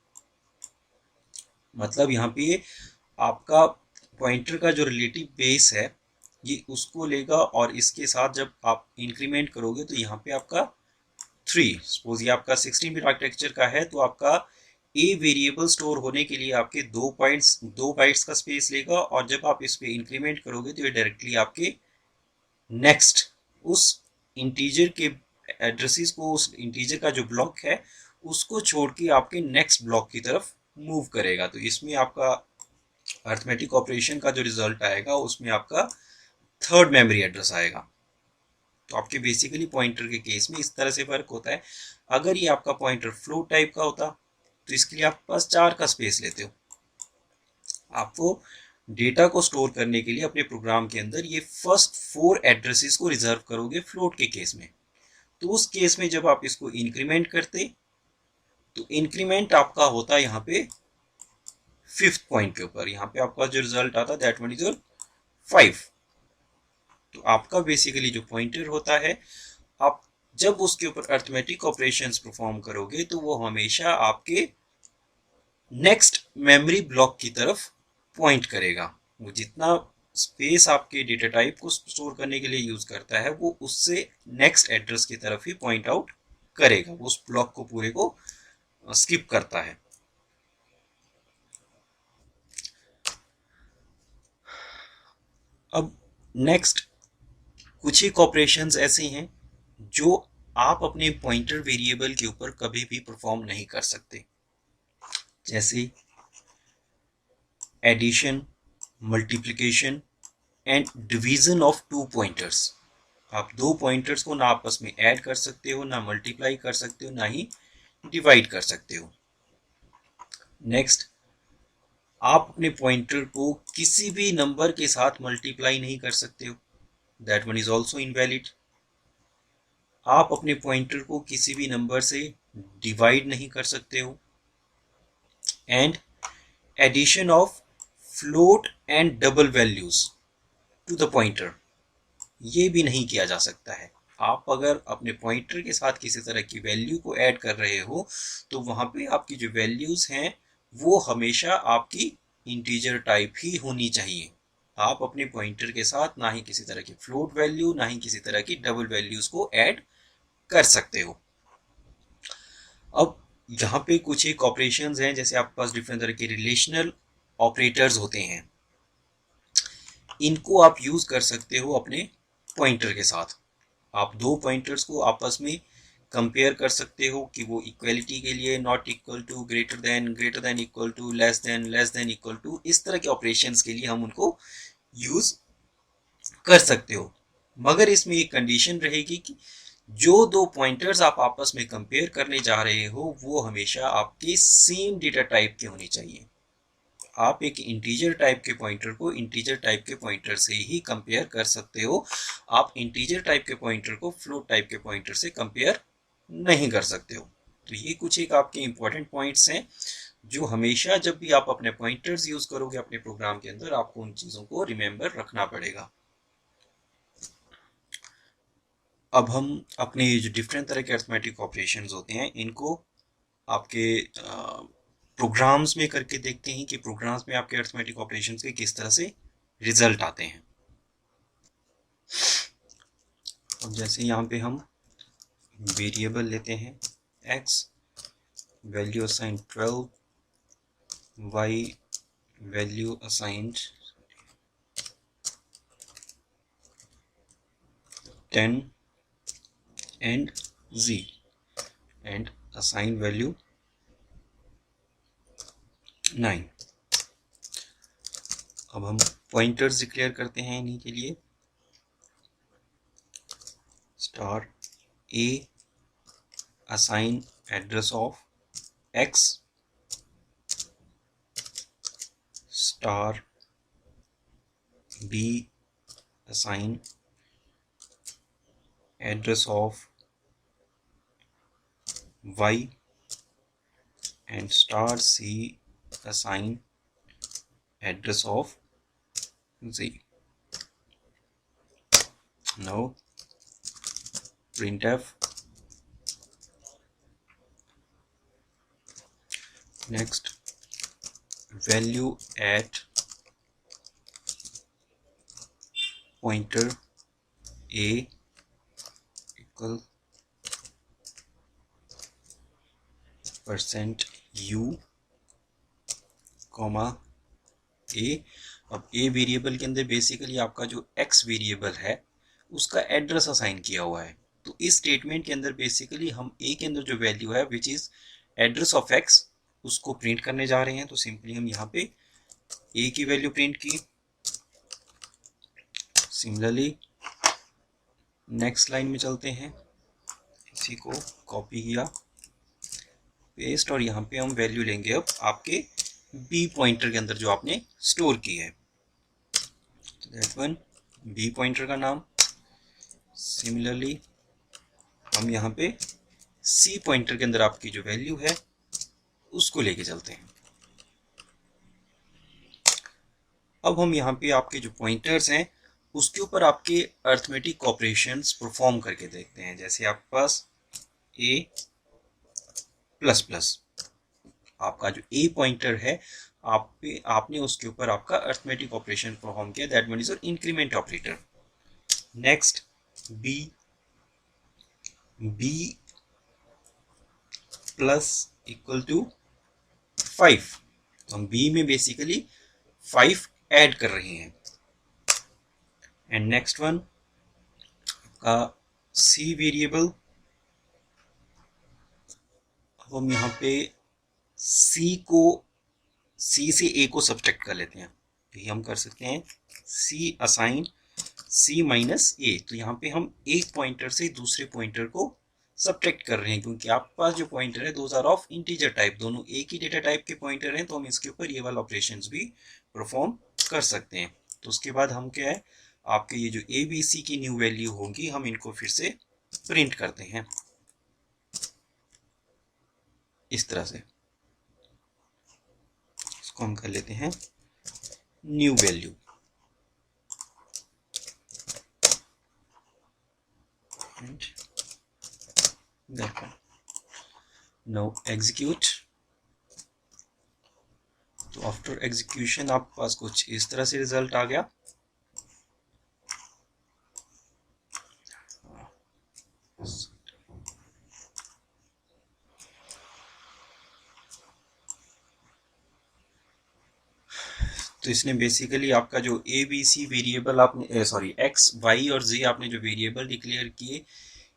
मतलब यहाँ पे आपका पॉइंटर का जो रिलेटिव बेस है ये उसको लेगा और इसके साथ जब आप इंक्रीमेंट करोगे तो यहाँ पे आपका 3, सपोज ये आपका 16 बिट आर्किटेक्चर का है तो आपका ए वेरिएबल स्टोर होने के लिए आपके 2 बाइट्स का स्पेस लेगा, और जब आप इस पे इंक्रीमेंट करोगे तो ये डायरेक्टली आपके नेक्स्ट उस इंटीजर के एड्रेसेस को, उस इंटीजर का जो ब्लॉक है उसको छोड़ के आपके नेक्स्ट ब्लॉक की तरफ मूव करेगा। तो इसमें आपका अर्थमेटिक ऑपरेशन का जो रिजल्ट आएगा उसमें आपका थर्ड मेमोरी एड्रेस आएगा। तो आपके बेसिकली पॉइंटर के केस में इस तरह से फर्क होता है। अगर ये आपका पॉइंटर फ्लोट टाइप का होता तो इसके लिए आपके पास 4 का स्पेस लेते हो। आपको डेटा को स्टोर करने के लिए अपने प्रोग्राम के अंदर ये फर्स्ट 4 एड्रेसेस को रिजर्व करोगे फ्लोट के केस में। तो उस केस में जब आप इसको इंक्रीमेंट करते तो इंक्रीमेंट आपका होता है यहाँ पे 5th पॉइंट के ऊपर, यहाँ पे आपका जो रिजल्ट आता है दैट वन इज योर 5। तो आपका बेसिकली जो पॉइंटर होता है, आप जब उसके ऊपर अर्थमेटिक ऑपरेशंस परफॉर्म करोगे तो वो हमेशा आपके नेक्स्ट मेमोरी ब्लॉक की तरफ पॉइंट करेगा। वो जितना स्पेस आपके डेटा टाइप को स्टोर करने के लिए यूज करता है वो उससे नेक्स्ट एड्रेस की तरफ ही पॉइंट आउट करेगा, वो उस ब्लॉक को पूरे को स्किप करता है। अब नेक्स्ट कुछ ही ऑपरेशंस ऐसे हैं जो आप अपने पॉइंटर वेरिएबल के ऊपर कभी भी परफॉर्म नहीं कर सकते, जैसे addition, multiplication and division of two pointers. आप दो पॉइंटर्स को ना आपस में ऐड कर सकते हो, ना मल्टीप्लाई कर सकते हो, ना ही डिवाइड कर सकते हो। नेक्स्ट, आप अपने पॉइंटर को किसी भी नंबर के साथ मल्टीप्लाई नहीं कर सकते हो, that one is also invalid. आप अपने पॉइंटर को किसी भी नंबर से डिवाइड नहीं कर सकते हो। And addition of float and double values to the pointer, ये भी नहीं किया जा सकता है। आप अगर अपने पॉइंटर के साथ किसी तरह की वैल्यू को ऐड कर रहे हो तो वहां पे आपकी जो वैल्यूज हैं वो हमेशा आपकी इंटीजर टाइप ही होनी चाहिए। आप अपने पॉइंटर के साथ ना ही किसी तरह की फ्लोट वैल्यू ना ही किसी तरह की डबल वैल्यूज को ऐड कर सकते हो। अब यहाँ पे कुछ एक ऑपरेशंस हैं, जैसे आपके पास डिफरेंट तरह के रिलेशनल ऑपरेटर्स होते हैं, इनको आप यूज कर सकते हो अपने पॉइंटर के साथ। आप दो पॉइंटर्स को आपस में कंपेयर कर सकते हो कि वो इक्वलिटी के लिए not equal to, greater than equal to, less than equal to, इस तरह के ऑपरेशंस के लिए हम उनको यूज कर सकते हो। मगर इसमें एक कंडीशन रहेगी कि जो दो पॉइंटर्स आप आपस में कंपेयर करने जा रहे हो वो हमेशा आपके सेम डेटा टाइप के होने चाहिए। आप एक इंटीजर टाइप के पॉइंटर को इंटीजर टाइप के पॉइंटर से ही कंपेयर कर सकते हो। आप इंटीजर टाइप के पॉइंटर को फ्लोट टाइप के पॉइंटर से कंपेयर नहीं कर सकते हो। तो ये कुछ एक आपके इंपॉर्टेंट पॉइंट्स हैं जो हमेशा जब भी आप अपने पॉइंटर्स यूज करोगे अपने प्रोग्राम के अंदर आपको उन चीजों को रिमेंबर रखना पड़ेगा। अब हम अपने जो डिफरेंट तरह के अरिथमेटिक ऑपरेशंस होते हैं इनको आपके प्रोग्राम्स में करके देखते हैं कि प्रोग्राम्स में आपके अरिथमेटिक ऑपरेशंस के किस तरह से रिजल्ट आते हैं। अब जैसे यहाँ पे हम वेरिएबल लेते हैं x, value assign 12, y value assigned 10 and z and assign value 9। अब हम पॉइंटर्स डिक्लेयर करते हैं इन्हीं के लिए। Star a assign address of x, star b assign address of y, and star c assign address of z. Now printf next value at pointer a equal %u comma a। अब a वेरिएबल के अंदर बेसिकली आपका जो x वेरिएबल है उसका एड्रेस असाइन किया हुआ है। तो इस स्टेटमेंट के अंदर बेसिकली हम a के अंदर जो वैल्यू है which is address of x उसको प्रिंट करने जा रहे हैं। तो सिंपली हम यहाँ पे a की वैल्यू प्रिंट की। सिमिलरली नेक्स्ट लाइन में चलते हैं, इसी को कॉपी किया, पेस्ट, और यहाँ पे हम वैल्यू लेंगे अब आपके b पॉइंटर के अंदर जो आपने स्टोर की है, दैट वन b पॉइंटर का नाम। सिमिलरली हम यहाँ पे c पॉइंटर के अंदर आपकी जो वैल्यू है उसको लेके चलते हैं। अब हम यहाँ पे आपके जो पॉइंटर्स हैं उसके ऊपर आपके अरिथमेटिक ऑपरेशंस परफॉर्म करके देखते हैं। जैसे आपके पास a प्लस प्लस, आपका जो ए पॉइंटर है आपने उसके ऊपर आपका अर्थमेटिक ऑपरेशन परफॉर्म किया, that one is your increment operator. Next B plus equal to 5, तो हम बी में बेसिकली 5 ऐड कर रहे हैं। एंड नेक्स्ट वन का सी वेरिएबल, अब हम यहाँ पे सी से ए को सब्ट्रैक्ट कर लेते हैं, तो ये हम कर सकते हैं सी असाइन सी माइनस ए। तो यहाँ पे हम एक पॉइंटर से दूसरे पॉइंटर को सब्ट्रैक्ट कर रहे हैं, क्योंकि आपके पास जो पॉइंटर है those are of integer type, दोनों एक ही डेटा टाइप के पॉइंटर हैं, तो हम इसके ऊपर ये वाला ऑपरेशंस भी परफॉर्म कर सकते हैं। तो उसके बाद हम क्या है, आपके ये जो ए बी सी की न्यू वैल्यू होगी हम इनको फिर से प्रिंट करते हैं इस तरह से। इसको हम कर लेते हैं न्यू वैल्यू, नाउ एग्जीक्यूट। तो आफ्टर एग्जीक्यूशन आपके पास कुछ इस तरह से रिजल्ट आ गया। तो इसने बेसिकली आपका जो ए बी सी वेरिएबल आपने सॉरी एक्स वाई और जी आपने जो वेरिएबल डिक्लेयर किए,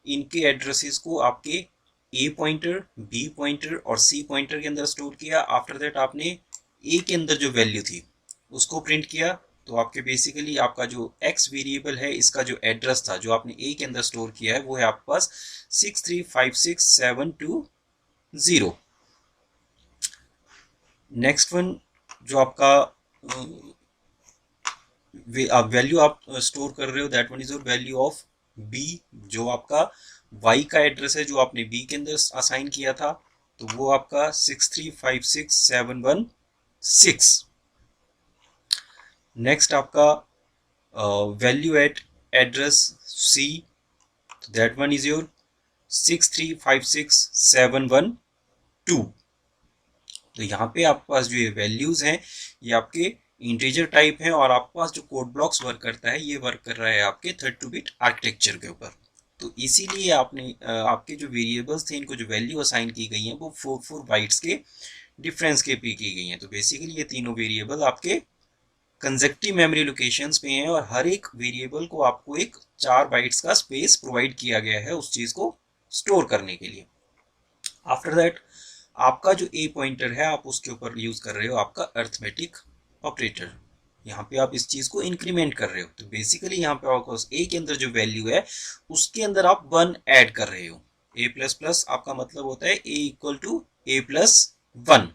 इनके एड्रेसेस को आपके ए पॉइंटर बी पॉइंटर और सी पॉइंटर के अंदर स्टोर किया। आफ्टर दैट आपने ए के अंदर जो वैल्यू थी उसको प्रिंट किया। तो आपके बेसिकली आपका जो एक्स वेरिएबल है इसका जो एड्रेस था जो आपने ए के अंदर स्टोर किया है वो है आपके पास 6356720। नेक्स्ट वन जो आपका आप वैल्यू आप स्टोर कर रहे हो, that one is your value of B, जो आपका y का एड्रेस है जो आपने b के अंदर असाइन किया था, तो वो आपका 6356716। नेक्स्ट आपका value eight address c, that one is your 6356712। तो यहाँ पे आपके पास जो ये वैल्यूज हैं ये आपके इंटीजर टाइप है, और आपके पास जो कोड ब्लॉक्स वर्क करता है ये वर्क कर रहा है आपके 32 बिट आर्किटेक्चर के ऊपर। तो इसीलिए आपने आपके जो वेरिएबल्स थे इनको जो वैल्यू असाइन की गई है वो 4 बाइट्स के डिफरेंस के पे की गई हैं। तो बेसिकली ये तीनों वेरिएबल आपके कंसेक्टिव मेमोरी लोकेशंस पे हैं, और हर एक वेरिएबल को आपको एक 4 बाइट्स का स्पेस प्रोवाइड किया गया है उस चीज को स्टोर करने के लिए। आफ्टर दैट आपका जो ए पॉइंटर है आप उसके ऊपर यूज कर रहे हो आपका अर्थमेटिक ऑपरेटर। यहाँ पे आप इस चीज को इंक्रीमेंट कर रहे हो, तो बेसिकली यहाँ पे आपको ए के अंदर जो वैल्यू है उसके अंदर आप 1 ऐड कर रहे हो। ए प्लस प्लस आपका मतलब होता है ए इक्वल टू ए प्लस 1।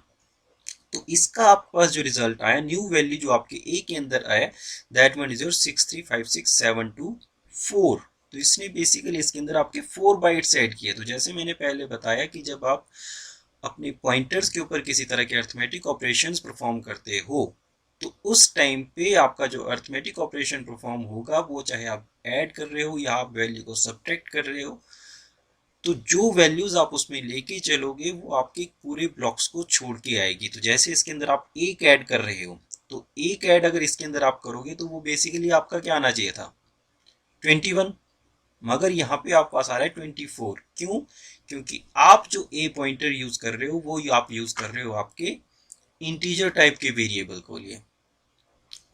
तो इसका आपके पास जो रिजल्ट आया, न्यू वैल्यू जो आपके ए के अंदर आया, दैट वन इज योर 6356724। तो इसने बेसिकली इसके अंदर आपके 4 बाइट्स ऐड किए। तो जैसे मैंने पहले बताया कि जब आप अपने पॉइंटर्स के ऊपर किसी तरह के अर्थमेटिक ऑपरेशंस परफॉर्म करते हो तो उस टाइम पे आपका जो अर्थमेटिक ऑपरेशन परफॉर्म होगा वो चाहे आप ऐड कर रहे हो या आप वैल्यू को सब्ट्रैक्ट कर रहे हो, तो जो वैल्यूज आप उसमें लेके चलोगे वो आपके पूरे ब्लॉक्स को छोड़ के आएगी। तो जैसे इसके अंदर आप एक ऐड कर रहे हो तो एक ऐड अगर इसके अंदर आप करोगे तो वो बेसिकली आपका क्या आना चाहिए था 21, मगर यहाँ पे आपके पास आ रहा है 24। क्यों? क्योंकि आप जो ए पॉइंटर यूज कर रहे हो वो आप यूज कर रहे हो आपके इंटीजर टाइप के वेरिएबल को लिए,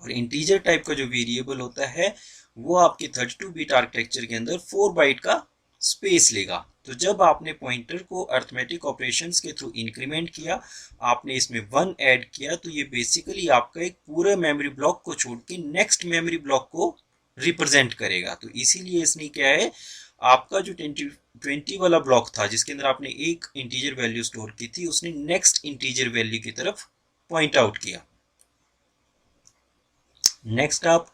और इंटीजर टाइप का जो वेरिएबल होता है वो आपके 32 बिट आर्किटेक्चर के अंदर 4 बाइट का स्पेस लेगा। तो जब आपने पॉइंटर को अर्थमेटिक ऑपरेशंस के थ्रू इंक्रीमेंट किया, आपने इसमें 1 ऐड किया, तो ये बेसिकली आपका एक पूरे मेमोरी ब्लॉक को छोड़ के नेक्स्ट मेमोरी ब्लॉक को रिप्रेजेंट करेगा। तो इसीलिए इसने क्या है, आपका जो 20 वाला ब्लॉक था जिसके अंदर आपने एक इंटीजर वैल्यू स्टोर की थी, उसने नेक्स्ट इंटीजर वैल्यू की तरफ पॉइंट आउट किया। नेक्स्ट आप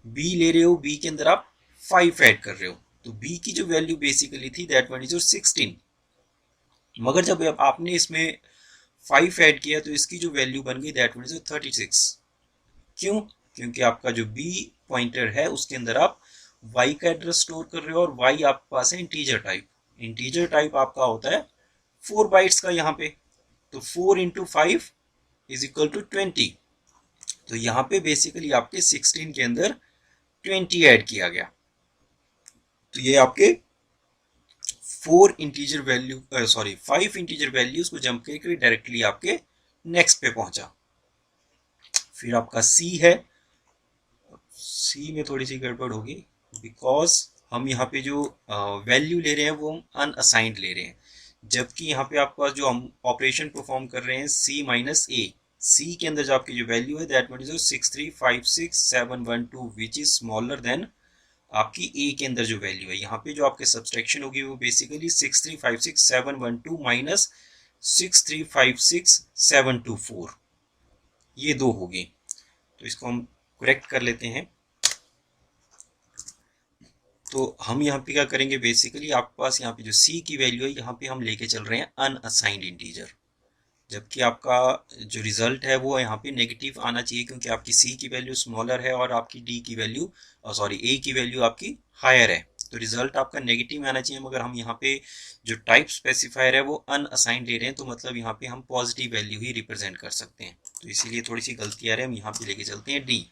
b ले रहे हो, b के अंदर आप 5 ऐड कर रहे हो, तो b की जो वैल्यू बेसिकली थी दैट वन इज योर 16, मगर जब आपने इसमें 5 ऐड किया तो इसकी जो वैल्यू बन गई दैट वन इज योर 36। क्यों? क्योंकि आपका जो b पॉइंटर है उसके अंदर आप y का एड्रेस स्टोर कर रहे हो, और y आपके पास है इंटीजर टाइप। इंटीजर टाइप आपका होता है 4 बाइट्स का यहाँ पे। तो 4 इंटू 5 इज इक्वल टू 20। तो यहाँ पे बेसिकली आपके 16 के अंदर 20 ऐड किया गया। तो ये आपके 4 integer value sorry 5 integer values को जंप करके डायरेक्टली आपके नेक्स्ट पे पहुंचा। फिर आपका सी है, सी में थोड़ी सी गड़बड़ होगी बिकॉज हम यहाँ पे जो वैल्यू ले रहे हैं वो हम अनअसाइंड ले रहे हैं, जबकि यहाँ पे आपका जो हम ऑपरेशन परफॉर्म कर रहे हैं सी माइनस ए, सी के अंदर जो आपकी जो वैल्यू है that means 6356712 which is smaller than आपकी ए के अंदर जो वैल्यू है। यहाँ पे जो आपके सब्सट्रैक्शन होगी वो बेसिकली 6356712 माइनस 6356724, ये दो होगी। तो इसको हम करेक्ट कर लेते हैं। तो हम यहाँ पे क्या करेंगे, बेसिकली आपके पास यहाँ पे जो सी की वैल्यू है यहाँ पे हम लेके चल रहे हैं अनअसाइंड इंटीजर, जबकि आपका जो रिजल्ट है वो यहाँ पे नेगेटिव आना चाहिए क्योंकि आपकी सी की वैल्यू स्मॉलर है और आपकी डी की वैल्यू सॉरी ए की वैल्यू आपकी हायर है। तो रिजल्ट आपका नेगेटिव आना चाहिए, मगर हम यहाँ पे जो टाइप स्पेसिफायर है वो अनअसाइंड ले रहे हैं, तो मतलब यहाँ पे हम पॉजिटिव वैल्यू ही रिप्रेजेंट कर सकते हैं। तो इसीलिए थोड़ी सी गलती आ रही है, हम यहाँ पे लेके चलते हैं डी,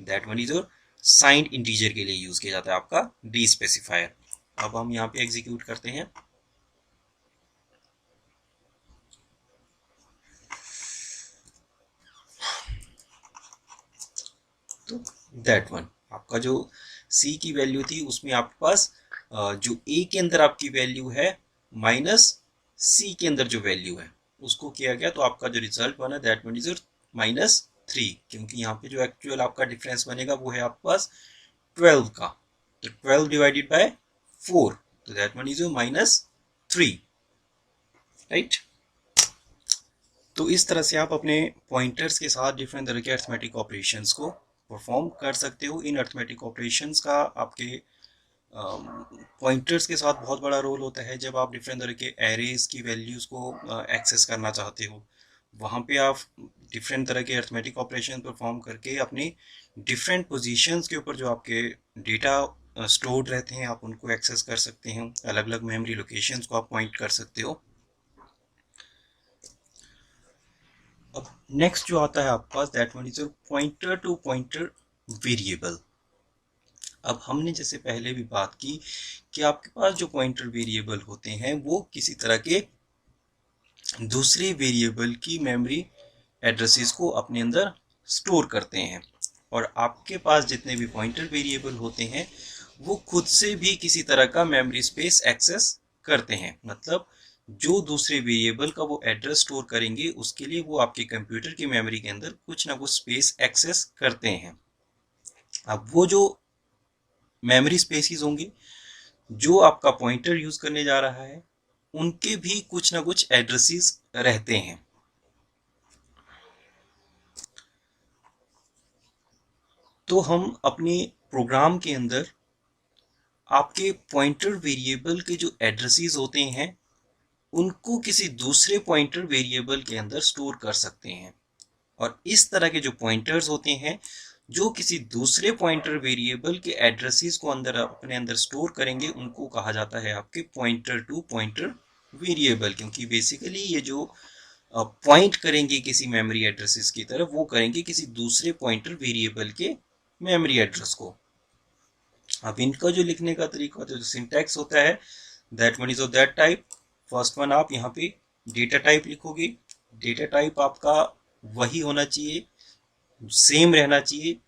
दैट वन इज और साइंड इंटीजर के लिए यूज किया जाता है आपका डी स्पेसिफायर। अब हम यहाँ पे एग्जीक्यूट करते हैं। तो दैट वन आपका जो सी की वैल्यू थी उसमें आपके पास जो ए के अंदर आपकी वैल्यू है माइनस सी के अंदर जो वैल्यू है उसको किया गया, तो आपका जो रिजल्ट बना दैट वन इज -3, क्योंकि यहाँ पे जो एक्चुअल आपका डिफरेंस बनेगा वो है आपके पास 12 का। तो 12 डिवाइडेड बाय 4, तो दैट वन इज -3, राइट। तो इस तरह से आप अपने पॉइंटर्स के साथ डिफरेंट तरह के अरिथमेटिक ऑपरेशंस को परफॉर्म कर सकते हो। इन अरिथमेटिक ऑपरेशंस का आपके पॉइंटर्स के साथ बहुत बड़ा रोल होता है। जब आप डिफरेंट तरह के एरेज की वैल्यूज़ को एक्सेस करना चाहते हो, वहाँ पे आप डिफरेंट तरह के अरिथमेटिक ऑपरेशन परफॉर्म करके अपनी डिफरेंट पोजीशंस के ऊपर जो आपके डेटा स्टोर्ड रहते हैं आप उनको एक्सेस कर सकते हैं। अलग अलग मेमोरी लोकेशंस को आप पॉइंट कर सकते हो। अब नेक्स्ट जो आता है आपके पास that one is pointer to pointer variable. अब हमने जैसे पहले भी बात की कि आपके पास जो पॉइंटर वेरिएबल होते हैं वो किसी तरह के दूसरे वेरिएबल की मेमोरी एड्रेसेस को अपने अंदर स्टोर करते हैं, और आपके पास जितने भी पॉइंटर वेरिएबल होते हैं वो खुद से भी किसी तरह का मेमोरी स्पेस एक्सेस करते हैं। मतलब जो दूसरे वेरिएबल का वो एड्रेस स्टोर करेंगे उसके लिए वो आपके कंप्यूटर की मेमोरी के अंदर कुछ ना कुछ स्पेस एक्सेस करते हैं। अब वो जो मेमोरी स्पेसिस होंगे जो आपका पॉइंटर यूज करने जा रहा है उनके भी कुछ ना कुछ एड्रेसेस रहते हैं। तो हम अपने प्रोग्राम के अंदर आपके पॉइंटर वेरिएबल के जो एड्रेसेस होते हैं उनको किसी दूसरे पॉइंटर वेरिएबल के अंदर स्टोर कर सकते हैं, और इस तरह के जो पॉइंटर्स होते हैं जो किसी दूसरे पॉइंटर वेरिएबल के एड्रेसेस को अपने अंदर स्टोर करेंगे उनको कहा जाता है आपके पॉइंटर टू पॉइंटर वेरिएबल, क्योंकि बेसिकली ये जो पॉइंट करेंगे किसी मेमोरी एड्रेसेस की तरफ वो करेंगे किसी दूसरे पॉइंटर वेरिएबल के मेमोरी एड्रेस को। अब इनका जो लिखने का तरीका होता है, जो सिंटैक्स होता है that one is of that type. First one आप यहाँ पे डेटा टाइप लिखोगे। डेटा टाइप आपका वही होना चाहिए, सेम रहना चाहिए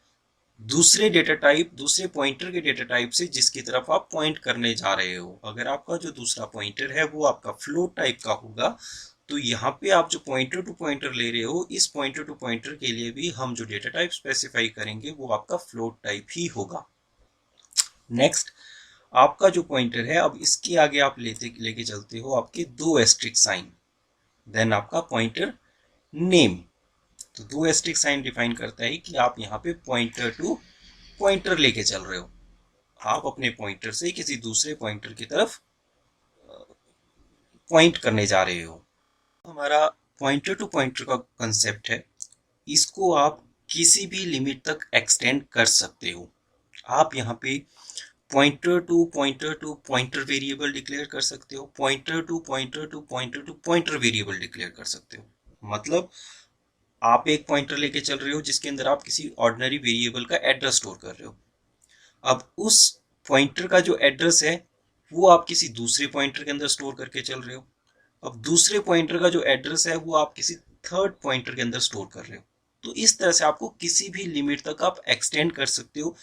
दूसरे डेटा टाइप, दूसरे पॉइंटर के डेटा टाइप से जिसकी तरफ आप पॉइंट करने जा रहे हो। अगर आपका जो दूसरा पॉइंटर है वो आपका फ्लोट टाइप का होगा तो यहाँ पे आप जो पॉइंटर टू पॉइंटर ले रहे हो इस पॉइंटर टू पॉइंटर के लिए भी हम जो डेटा टाइप स्पेसिफाई करेंगे वो आपका फ्लोट टाइप ही होगा। नेक्स्ट आपका जो पॉइंटर है, अब इसके आगे आप लेके चलते हो आपके 2 एस्ट्रिक साइन, देन आपका पॉइंटर नेम। तो 2 एस्ट्रिक साइन डिफाइन करता है कि आप यहाँ पे पॉइंटर टू पॉइंटर लेके चल रहे हो, आप अपने पॉइंटर से किसी दूसरे पॉइंटर की तरफ पॉइंट करने जा रहे हो। हमारा पॉइंटर टू पॉइंटर का कंसेप्ट है, इसको आप किसी भी लिमिट तक एक्सटेंड कर सकते हो। आप यहाँ पे पॉइंटर वेरिएबल डिक्लेयर कर सकते हो, पॉइंटर वेरिएबल डिक्लेयर कर सकते हो। मतलब आप एक पॉइंटर लेके चल रहे हो जिसके अंदर आप किसी ऑर्डिनरी वेरिएबल का एड्रेस स्टोर कर रहे हो। अब उस पॉइंटर का जो एड्रेस है वो आप किसी दूसरे पॉइंटर के अंदर स्टोर करके चल रहे हो। अब दूसरे पॉइंटर का जो एड्रेस है वो आप किसी थर्ड पॉइंटर के अंदर स्टोर कर रहे हो। तो इस तरह से आपको किसी भी लिमिट तक आप एक्सटेंड कर सकते हो।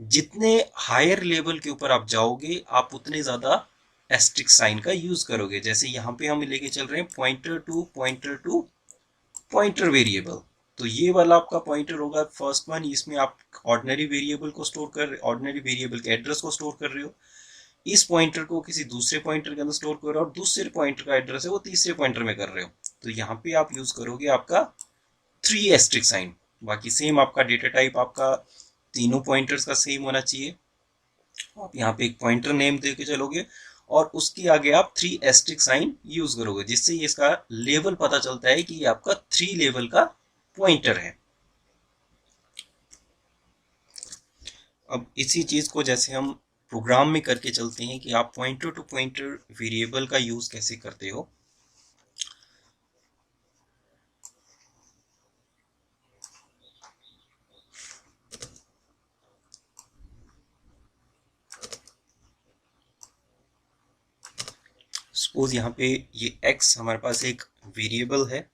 जितने हायर लेवल के ऊपर आप जाओगे आप उतने ज्यादा एस्ट्रिक साइन का यूज करोगे। जैसे यहाँ पे हम लेके चल रहे हैं पॉइंटर टू पॉइंटर वेरिएबल। तो ये वाला आपका पॉइंटर होगा फर्स्ट वन, इसमें आप ऑर्डिनरी वेरिएबल को स्टोर कर ऑर्डिनरी वेरिएबल के एड्रेस को स्टोर कर रहे हो। इस पॉइंटर को किसी दूसरे पॉइंटर के अंदर स्टोर कर रहे हो और दूसरे पॉइंटर का एड्रेस है वो तीसरे पॉइंटर में कर रहे हो। तो यहाँ पे आप यूज करोगे आपका 3 एस्ट्रिक साइन। बाकी सेम आपका डेटा टाइप आपका तीनों पॉइंटर्स का सेम होना चाहिए। आप यहाँ पे एक पॉइंटर नेम दे के चलोगे और उसके आगे आप 3 एस्ट्रिक साइन यूज करोगे, जिससे इसका लेवल पता चलता है कि ये आपका 3 लेवल का पॉइंटर है। अब इसी चीज को जैसे हम प्रोग्राम में करके चलते हैं कि आप पॉइंटर टू पॉइंटर वेरिएबल का यूज कैसे करते हो। सपोज यहाँ पे ये x हमारे पास एक वेरिएबल है।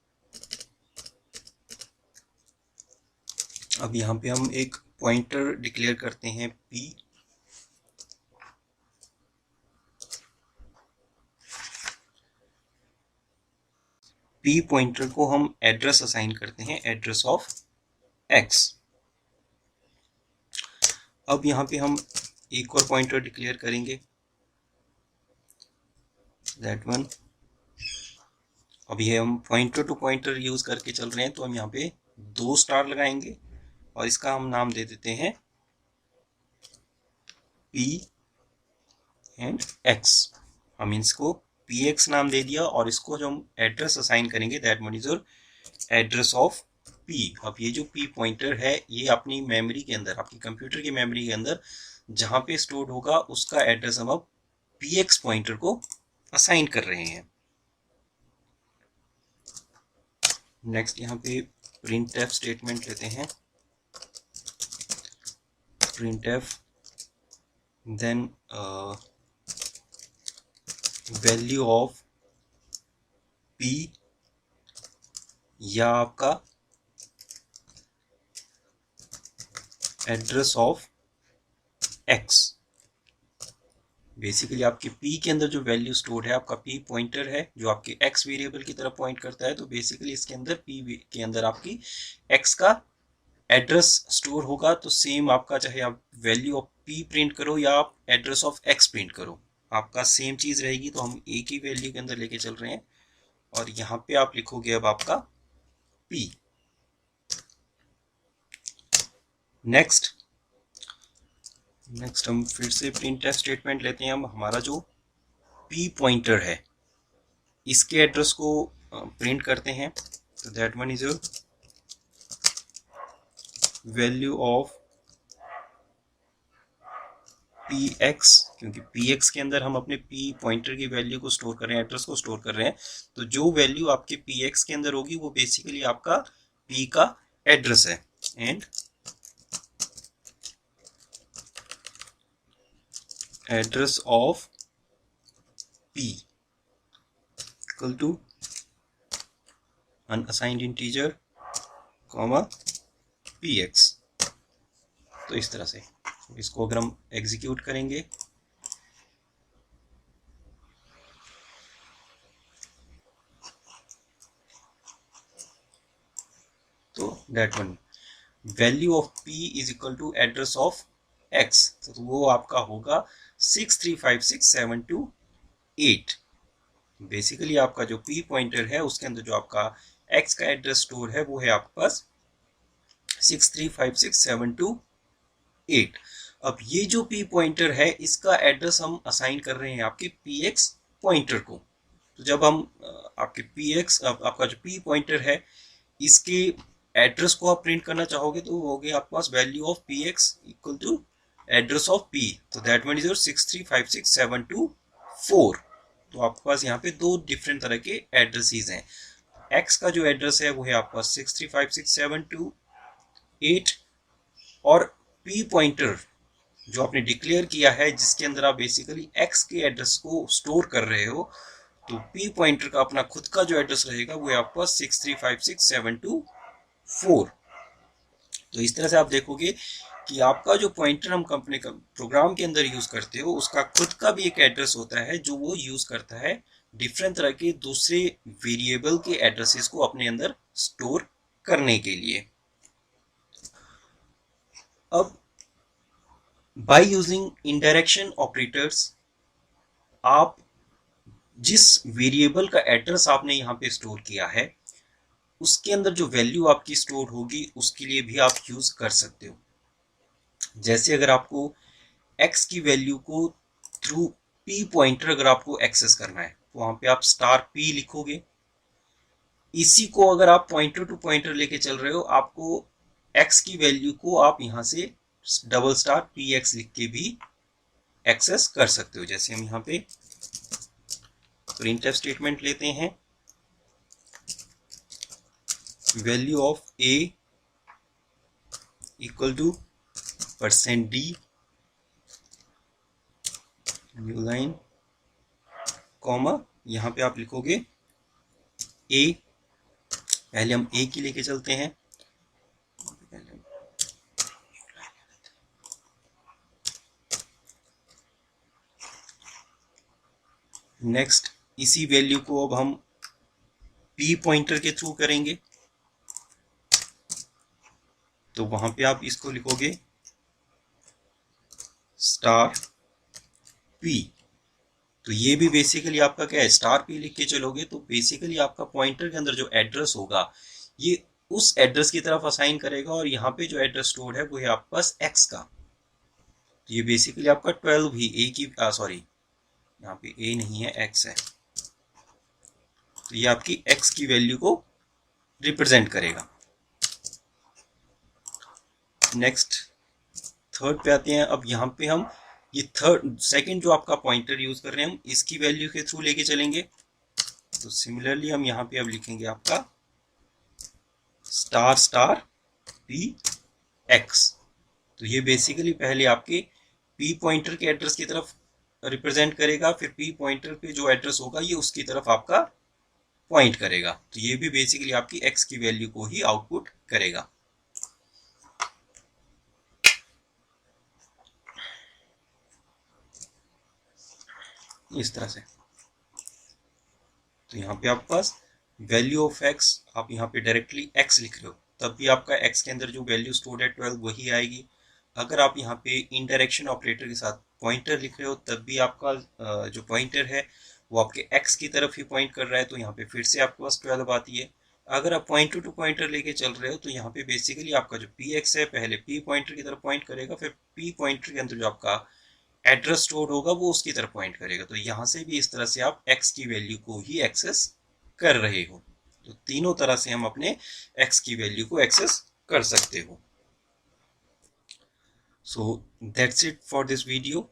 अब यहाँ पे हम एक पॉइंटर डिक्लेयर करते हैं p। p पॉइंटर को हम एड्रेस असाइन करते हैं, एड्रेस ऑफ x। अब यहाँ पे हम एक और पॉइंटर डिक्लेयर करेंगे, दैट वन। अब ये हम पॉइंटर टू पॉइंटर यूज करके चल रहे हैं तो हम यहाँ पे 2 स्टार लगाएंगे और इसका हम नाम दे देते हैं p एंड x। हम इसको px नाम दे दिया और इसको जो हम एड्रेस असाइन करेंगे that one is your address of p। अब ये जो p पॉइंटर है ये अपनी मेमोरी के अंदर, आपकी कंप्यूटर की मेमोरी के अंदर जहां पे स्टोर होगा उसका एड्रेस हम अब px पॉइंटर को असाइन कर रहे हैं। नेक्स्ट यहाँ पे printf स्टेटमेंट लेते हैं, printf then value of p या आपका एड्रेस ऑफ x। बेसिकली आपके p के अंदर जो वैल्यू स्टोर है, आपका p पॉइंटर है जो आपके x वेरिएबल की तरफ पॉइंट करता है, तो बेसिकली इसके अंदर p के अंदर आपकी x का एड्रेस स्टोर होगा। तो सेम आपका चाहे आप वैल्यू ऑफ p प्रिंट करो या आप एड्रेस ऑफ x प्रिंट करो, आपका सेम चीज रहेगी। तो हम एक ही वैल्यू के अंदर लेके चल रहे हैं और यहाँ पे आप लिखोगे अब आपका p। नेक्स्ट हम फिर से printf स्टेटमेंट लेते हैं। हम हमारा जो p पॉइंटर है इसके एड्रेस को प्रिंट करते हैं। तो that one is your value of px, क्योंकि px के अंदर हम अपने p पॉइंटर की वैल्यू को स्टोर कर रहे हैं, एड्रेस को स्टोर कर रहे हैं। तो जो वैल्यू आपके px के अंदर होगी वो बेसिकली आपका p का एड्रेस है। And address of p equal to unassigned integer comma px। तो इस तरह से इसको अगर हम एग्जीक्यूट करेंगे तो that one value of p is equal to address of x। तो वो आपका होगा 6356728। बेसिकली आपका जो p पॉइंटर है उसके अंदर जो आपका x का एड्रेस स्टोर है वो है आपके पास 6356728। अब ये जो p पॉइंटर है इसका एड्रेस हम असाइन कर रहे हैं आपके px पॉइंटर को। तो जब हम आपके px आपका जो p पॉइंटर है इसके एड्रेस को आप प्रिंट करना चाहोगे तो हो गया आपके पास value of px equal to address of P, तो दैट वन इज योर 6356724। तो आपके पास यहाँ पे दो डिफरेंट तरह के एड्रेसेस हैं। X का जो एड्रेस है वो है आपका 6356728, और P पॉइंटर जो आपने डिक्लेयर किया है जिसके अंदर आप बेसिकली X के एड्रेस को स्टोर कर रहे हो, तो P पॉइंटर का अपना खुद का जो एड्रेस रहेगा वो है आपका 6356724। तो इस तरह से आप देखोगे कि आपका जो पॉइंटर हम कंपनी का प्रोग्राम के अंदर यूज करते हो उसका खुद का भी एक एड्रेस होता है जो वो यूज करता है डिफरेंट तरह के दूसरे वेरिएबल के एड्रेसेस को अपने अंदर स्टोर करने के लिए। अब बाय यूजिंग इंडायरेक्शन ऑपरेटर्स, आप जिस वेरिएबल का एड्रेस आपने यहाँ पे स्टोर किया है उसके अंदर जो वैल्यू आपकी स्टोर होगी उसके लिए भी आप यूज कर सकते हो। जैसे अगर आपको x की वैल्यू को थ्रू p पॉइंटर अगर आपको एक्सेस करना है तो वहां पे आप *p लिखोगे। इसी को अगर आप पॉइंटर टू पॉइंटर लेके चल रहे हो, आपको x की वैल्यू को आप यहां से $px लिख के भी एक्सेस कर सकते हो। जैसे हम यहाँ पे प्रिंटफ स्टेटमेंट लेते हैं, value of a equal to %d new line comma, यहाँ पे आप लिखोगे a। पहले हम a की लेके चलते हैं, नेक्स्ट इसी वैल्यू को अब हम p पॉइंटर के थ्रू करेंगे, तो वहां पे आप इसको लिखोगे *p। तो ये भी बेसिकली आपका क्या है, *p लिख के चलोगे तो बेसिकली आपका पॉइंटर के अंदर जो एड्रेस होगा ये उस एड्रेस की तरफ असाइन करेगा, और यहाँ पे जो एड्रेस स्टोर है वो है आपके पास x का। तो ये बेसिकली आपका 12 ही a की सॉरी यहाँ पे a नहीं है x है, तो ये आपकी x की वैल्यू को रिप्रेजेंट करेगा। नेक्स्ट थर्ड पे आते हैं। अब यहाँ पे हम ये सेकंड जो आपका पॉइंटर यूज कर रहे हैं हम इसकी वैल्यू के थ्रू लेके चलेंगे। तो सिमिलरली हम यहाँ पे अब लिखेंगे आपका **p(x)। तो ये बेसिकली पहले आपके p पॉइंटर के एड्रेस की तरफ रिप्रेजेंट करेगा, फिर p पॉइंटर पे जो एड्रेस होगा ये उसकी तरफ आपका पॉइंट करेगा। तो ये भी बेसिकली आपकी x की वैल्यू को ही आउटपुट करेगा। इस तरह से। तो यहाँ पे आपके पास वैल्यू ऑफ x, आप यहाँ पे डायरेक्टली x लिख रहे हो तब भी आपका x के अंदर जो वैल्यू स्टोर्ड है 12 वही आएगी। अगर आप यहाँ पे इंडायरेक्शन ऑपरेटर के साथ पॉइंटर लिख रहे हो तब भी आपका जो पॉइंटर है वो आपके x की तरफ ही पॉइंट कर रहा है, तो यहाँ पे फिर से आपके पास 12 आती है। अगर आप पॉइंटर टू पॉइंटर लेके चल रहे हो तो यहाँ पे बेसिकली आपका जो px है पहले p पॉइंटर की तरफ पॉइंट करेगा, फिर p पॉइंटर के अंदर जो आपका एड्रेस स्टोर होगा वो उसकी तरफ पॉइंट करेगा। तो यहाँ से भी इस तरह से आप x की वैल्यू को ही एक्सेस कर रहे हो। तो तीनों तरह से हम अपने x की वैल्यू को एक्सेस कर सकते हो। So that's it for this video.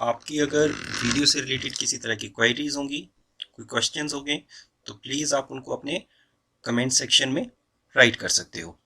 आपकी अगर वीडियो से रिलेटेड किसी तरह की क्वेरीज होंगी, कोई क्वेश्चंस होंगे, तो प्लीज़ आप उनको अपने कमेंट सेक्शन में राइट कर सकते हो।